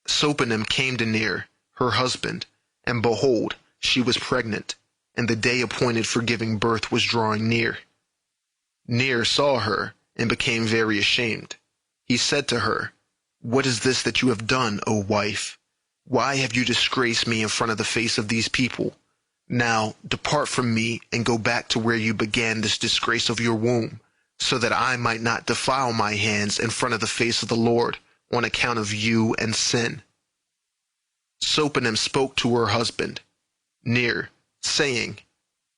Sopanim came to Ner, her husband, and behold, she was pregnant, and the day appointed for giving birth was drawing near. Ner saw her, and became very ashamed. He said to her, "What is this that you have done, O wife? Why have you disgraced me in front of the face of these people? Now depart from me and go back to where you began this disgrace of your womb, so that I might not defile my hands in front of the face of the Lord on account of you and sin." Sopanim spoke to her husband, Ner, saying,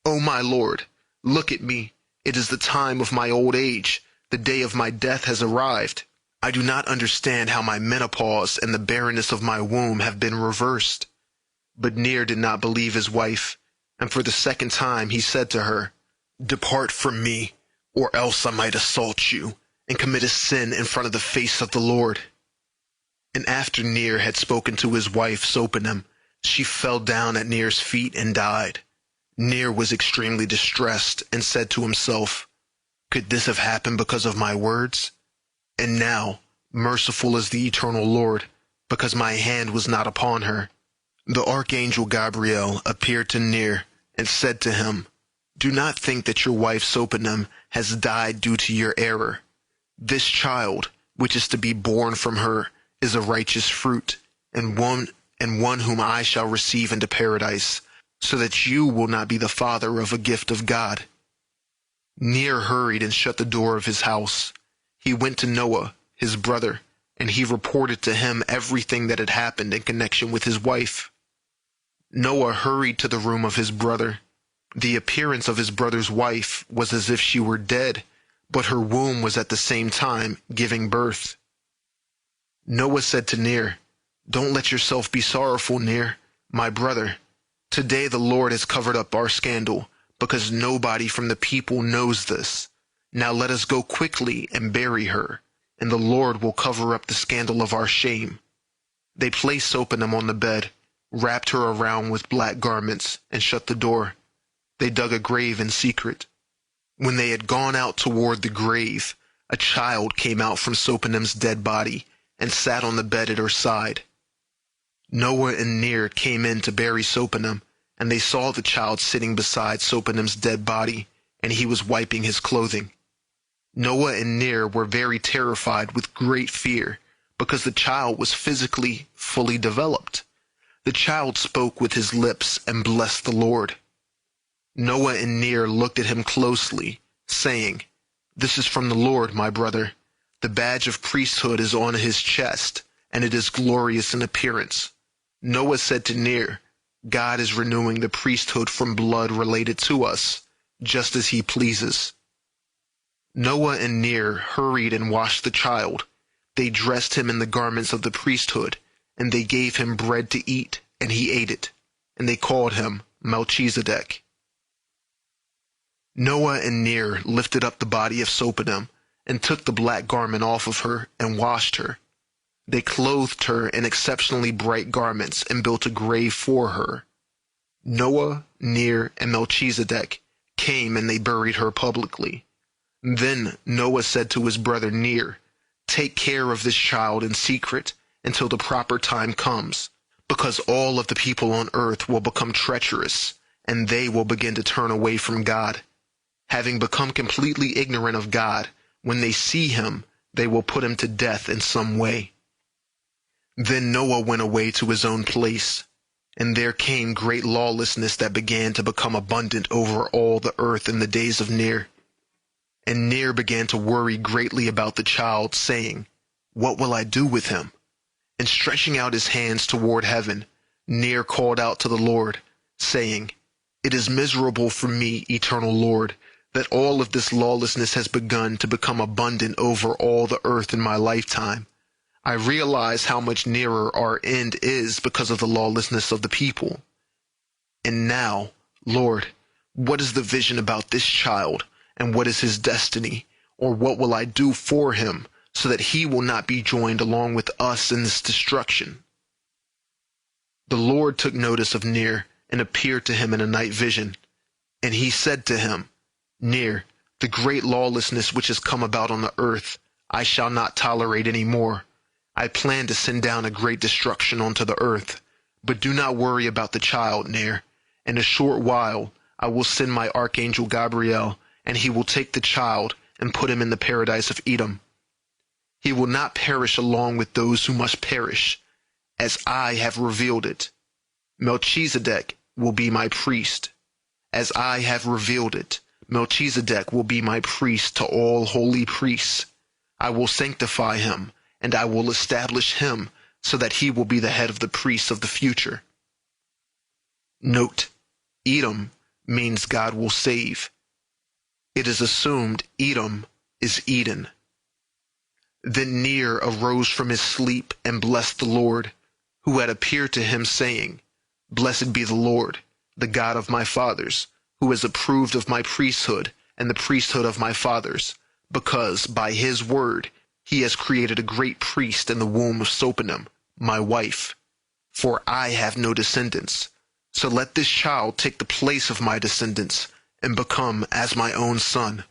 "O my Lord, look at me. It is the time of my old age. The day of my death has arrived. I do not understand how my menopause and the barrenness of my womb have been reversed." But Ner did not believe his wife, and for the second time he said to her, "Depart from me, or else I might assault you and commit a sin in front of the face of the Lord." And after Ner had spoken to his wife Sopanim, she fell down at Ner's feet and died. Ner was extremely distressed and said to himself, "Could this have happened because of my words? And now, merciful is the eternal Lord, because my hand was not upon her." The archangel Gabriel appeared to Ner and said to him, "Do not think that your wife Sopanim has died due to your error. This child, which is to be born from her, is a righteous fruit, and one whom I shall receive into paradise, so that you will not be the father of a gift of God." Ner hurried and shut the door of his house. He went to Noah, his brother, and he reported to him everything that had happened in connection with his wife. Noah hurried to the room of his brother. The appearance of his brother's wife was as if she were dead, but her womb was at the same time giving birth. Noah said to Ner, "Don't let yourself be sorrowful, Ner, my brother. Today the Lord has covered up our scandal, because nobody from the people knows this. Now let us go quickly and bury her, and the Lord will cover up the scandal of our shame." They placed Sopanim on the bed, wrapped her around with black garments, and shut the door. They dug a grave in secret. When they had gone out toward the grave, a child came out from Sopanim's dead body and sat on the bed at her side. Noah and Ner came in to bury Sopanim, and they saw the child sitting beside Sopanim's dead body, and he was wiping his clothing. Noah and Ner were very terrified with great fear, because the child was physically fully developed. The child spoke with his lips and blessed the Lord. Noah and Ner looked at him closely, saying, "This is from the Lord, my brother. The badge of priesthood is on his chest, and it is glorious in appearance." Noah said to Ner, "God is renewing the priesthood from blood related to us, just as he pleases." Noah and Ner hurried and washed the child. They dressed him in the garments of the priesthood, and they gave him bread to eat, and he ate it, and they called him Melchizedek. Noah and Ner lifted up the body of Sopanim, and took the black garment off of her and washed her. They clothed her in exceptionally bright garments and built a grave for her. Noah, Ner, and Melchizedek came and they buried her publicly. Then Noah said to his brother Ner, "Take care of this child in secret until the proper time comes, because all of the people on earth will become treacherous, and they will begin to turn away from God. Having become completely ignorant of God, when they see him, they will put him to death in some way." Then Noah went away to his own place, and there came great lawlessness that began to become abundant over all the earth in the days of Ner. And Ner began to worry greatly about the child, saying, "What will I do with him?" And stretching out his hands toward heaven, Ner called out to the Lord, saying, "It is miserable for me, eternal Lord, that all of this lawlessness has begun to become abundant over all the earth in my lifetime. I realize how much nearer our end is because of the lawlessness of the people. And now, Lord, what is the vision about this child, and what is his destiny, or what will I do for him, so that he will not be joined along with us in this destruction?" The Lord took notice of Ner and appeared to him in a night vision. And he said to him, "Ner, the great lawlessness which has come about on the earth, I shall not tolerate any more. I plan to send down a great destruction onto the earth. But do not worry about the child, Ner. In a short while, I will send my archangel Gabriel, and he will take the child and put him in the paradise of Edom. He will not perish along with those who must perish, as I have revealed it. Melchizedek will be my priest. As I have revealed it, Melchizedek will be my priest to all holy priests. I will sanctify him, and I will establish him so that he will be the head of the priests of the future." Note, Edom means God will save. It is assumed Edom is Eden. Then Ner arose from his sleep and blessed the Lord, who had appeared to him, saying, "Blessed be the Lord, the God of my fathers, who has approved of my priesthood and the priesthood of my fathers, because by his word he has created a great priest in the womb of Sopanim, my wife. For I have no descendants, so let this child take the place of my descendants and become as my own son.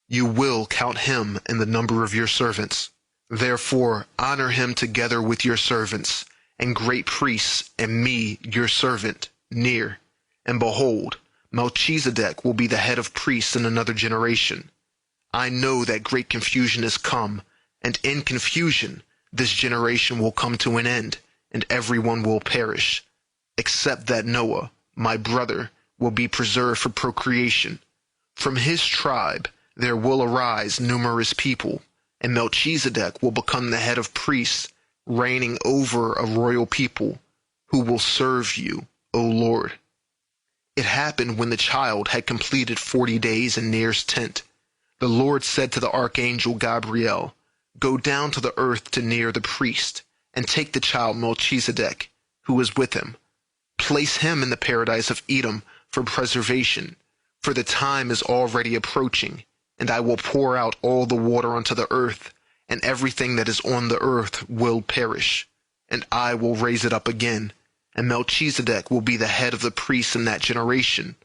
You will count him in the number of your servants. Therefore honor him together with your servants, and great priests, and me, your servant, Ner. And behold, Melchizedek will be the head of priests in another generation. I know that great confusion has come, and in confusion this generation will come to an end, and everyone will perish, except that Noah, my brother, will be preserved for procreation. From his tribe there will arise numerous people, and Melchizedek will become the head of priests, reigning over a royal people, who will serve you, O Lord." It happened when the child had completed 40 days in Ner's tent. The Lord said to the archangel Gabriel, "Go down to the earth to Ner the priest, and take the child Melchizedek, who is with him. Place him in the paradise of Edom for preservation, for the time is already approaching, and I will pour out all the water onto the earth, and everything that is on the earth will perish, and I will raise it up again, and Melchizedek will be the head of the priests in that generation."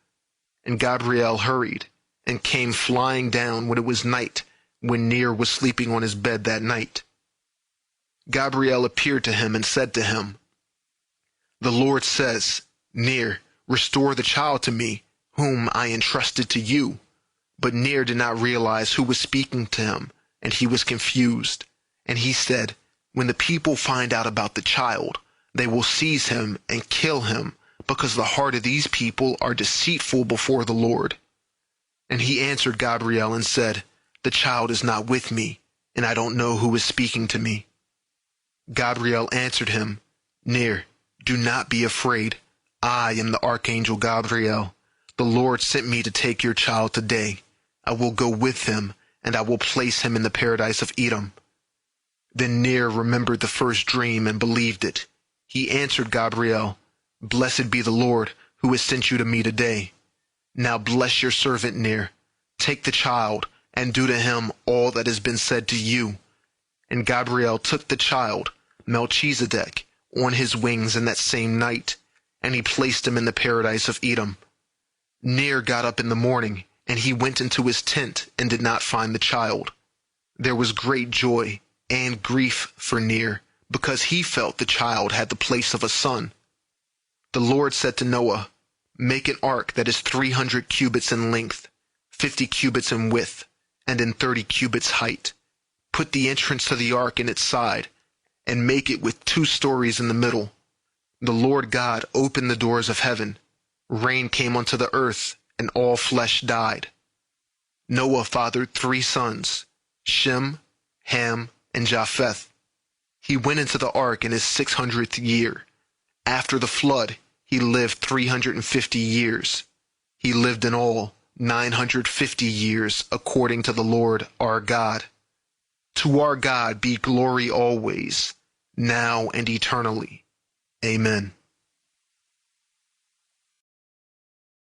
And Gabriel hurried, and came flying down when it was night, when Ner was sleeping on his bed that night. Gabriel appeared to him and said to him, "The Lord says, Ner, restore the child to me, whom I entrusted to you." But Ner did not realize who was speaking to him, and he was confused. And he said, "When the people find out about the child, they will seize him and kill him, because the heart of these people are deceitful before the Lord." And he answered Gabriel and said, "The child is not with me, and I don't know who is speaking to me." Gabriel answered him, "Ner, do not be afraid. I am the archangel Gabriel. The Lord sent me to take your child today. I will go with him, and I will place him in the paradise of Edom." Then Ner remembered the first dream and believed it. He answered Gabriel, "Blessed be the Lord, who has sent you to me today. Now bless your servant Ner. Take the child, and do to him all that has been said to you." And Gabriel took the child, Melchizedek, on his wings in that same night, and he placed him in the paradise of Edom. Ner got up in the morning, and he went into his tent and did not find the child. There was great joy and grief for near, because he felt the child had the place of a son. The Lord said to Noah, "Make an ark that is 300 cubits in length, 50 cubits in width, and in 30 cubits height. Put the entrance to the ark in its side, and make it with 2 stories in the middle." The Lord God opened the doors of heaven. Rain came onto the earth, and all flesh died. Noah fathered 3 sons, Shem, Ham, and Japheth. He went into the ark in his 600th year. After the flood, he lived 350 years. He lived in all 950 years, according to the Lord our God. To our God be glory always, now and eternally. Amen.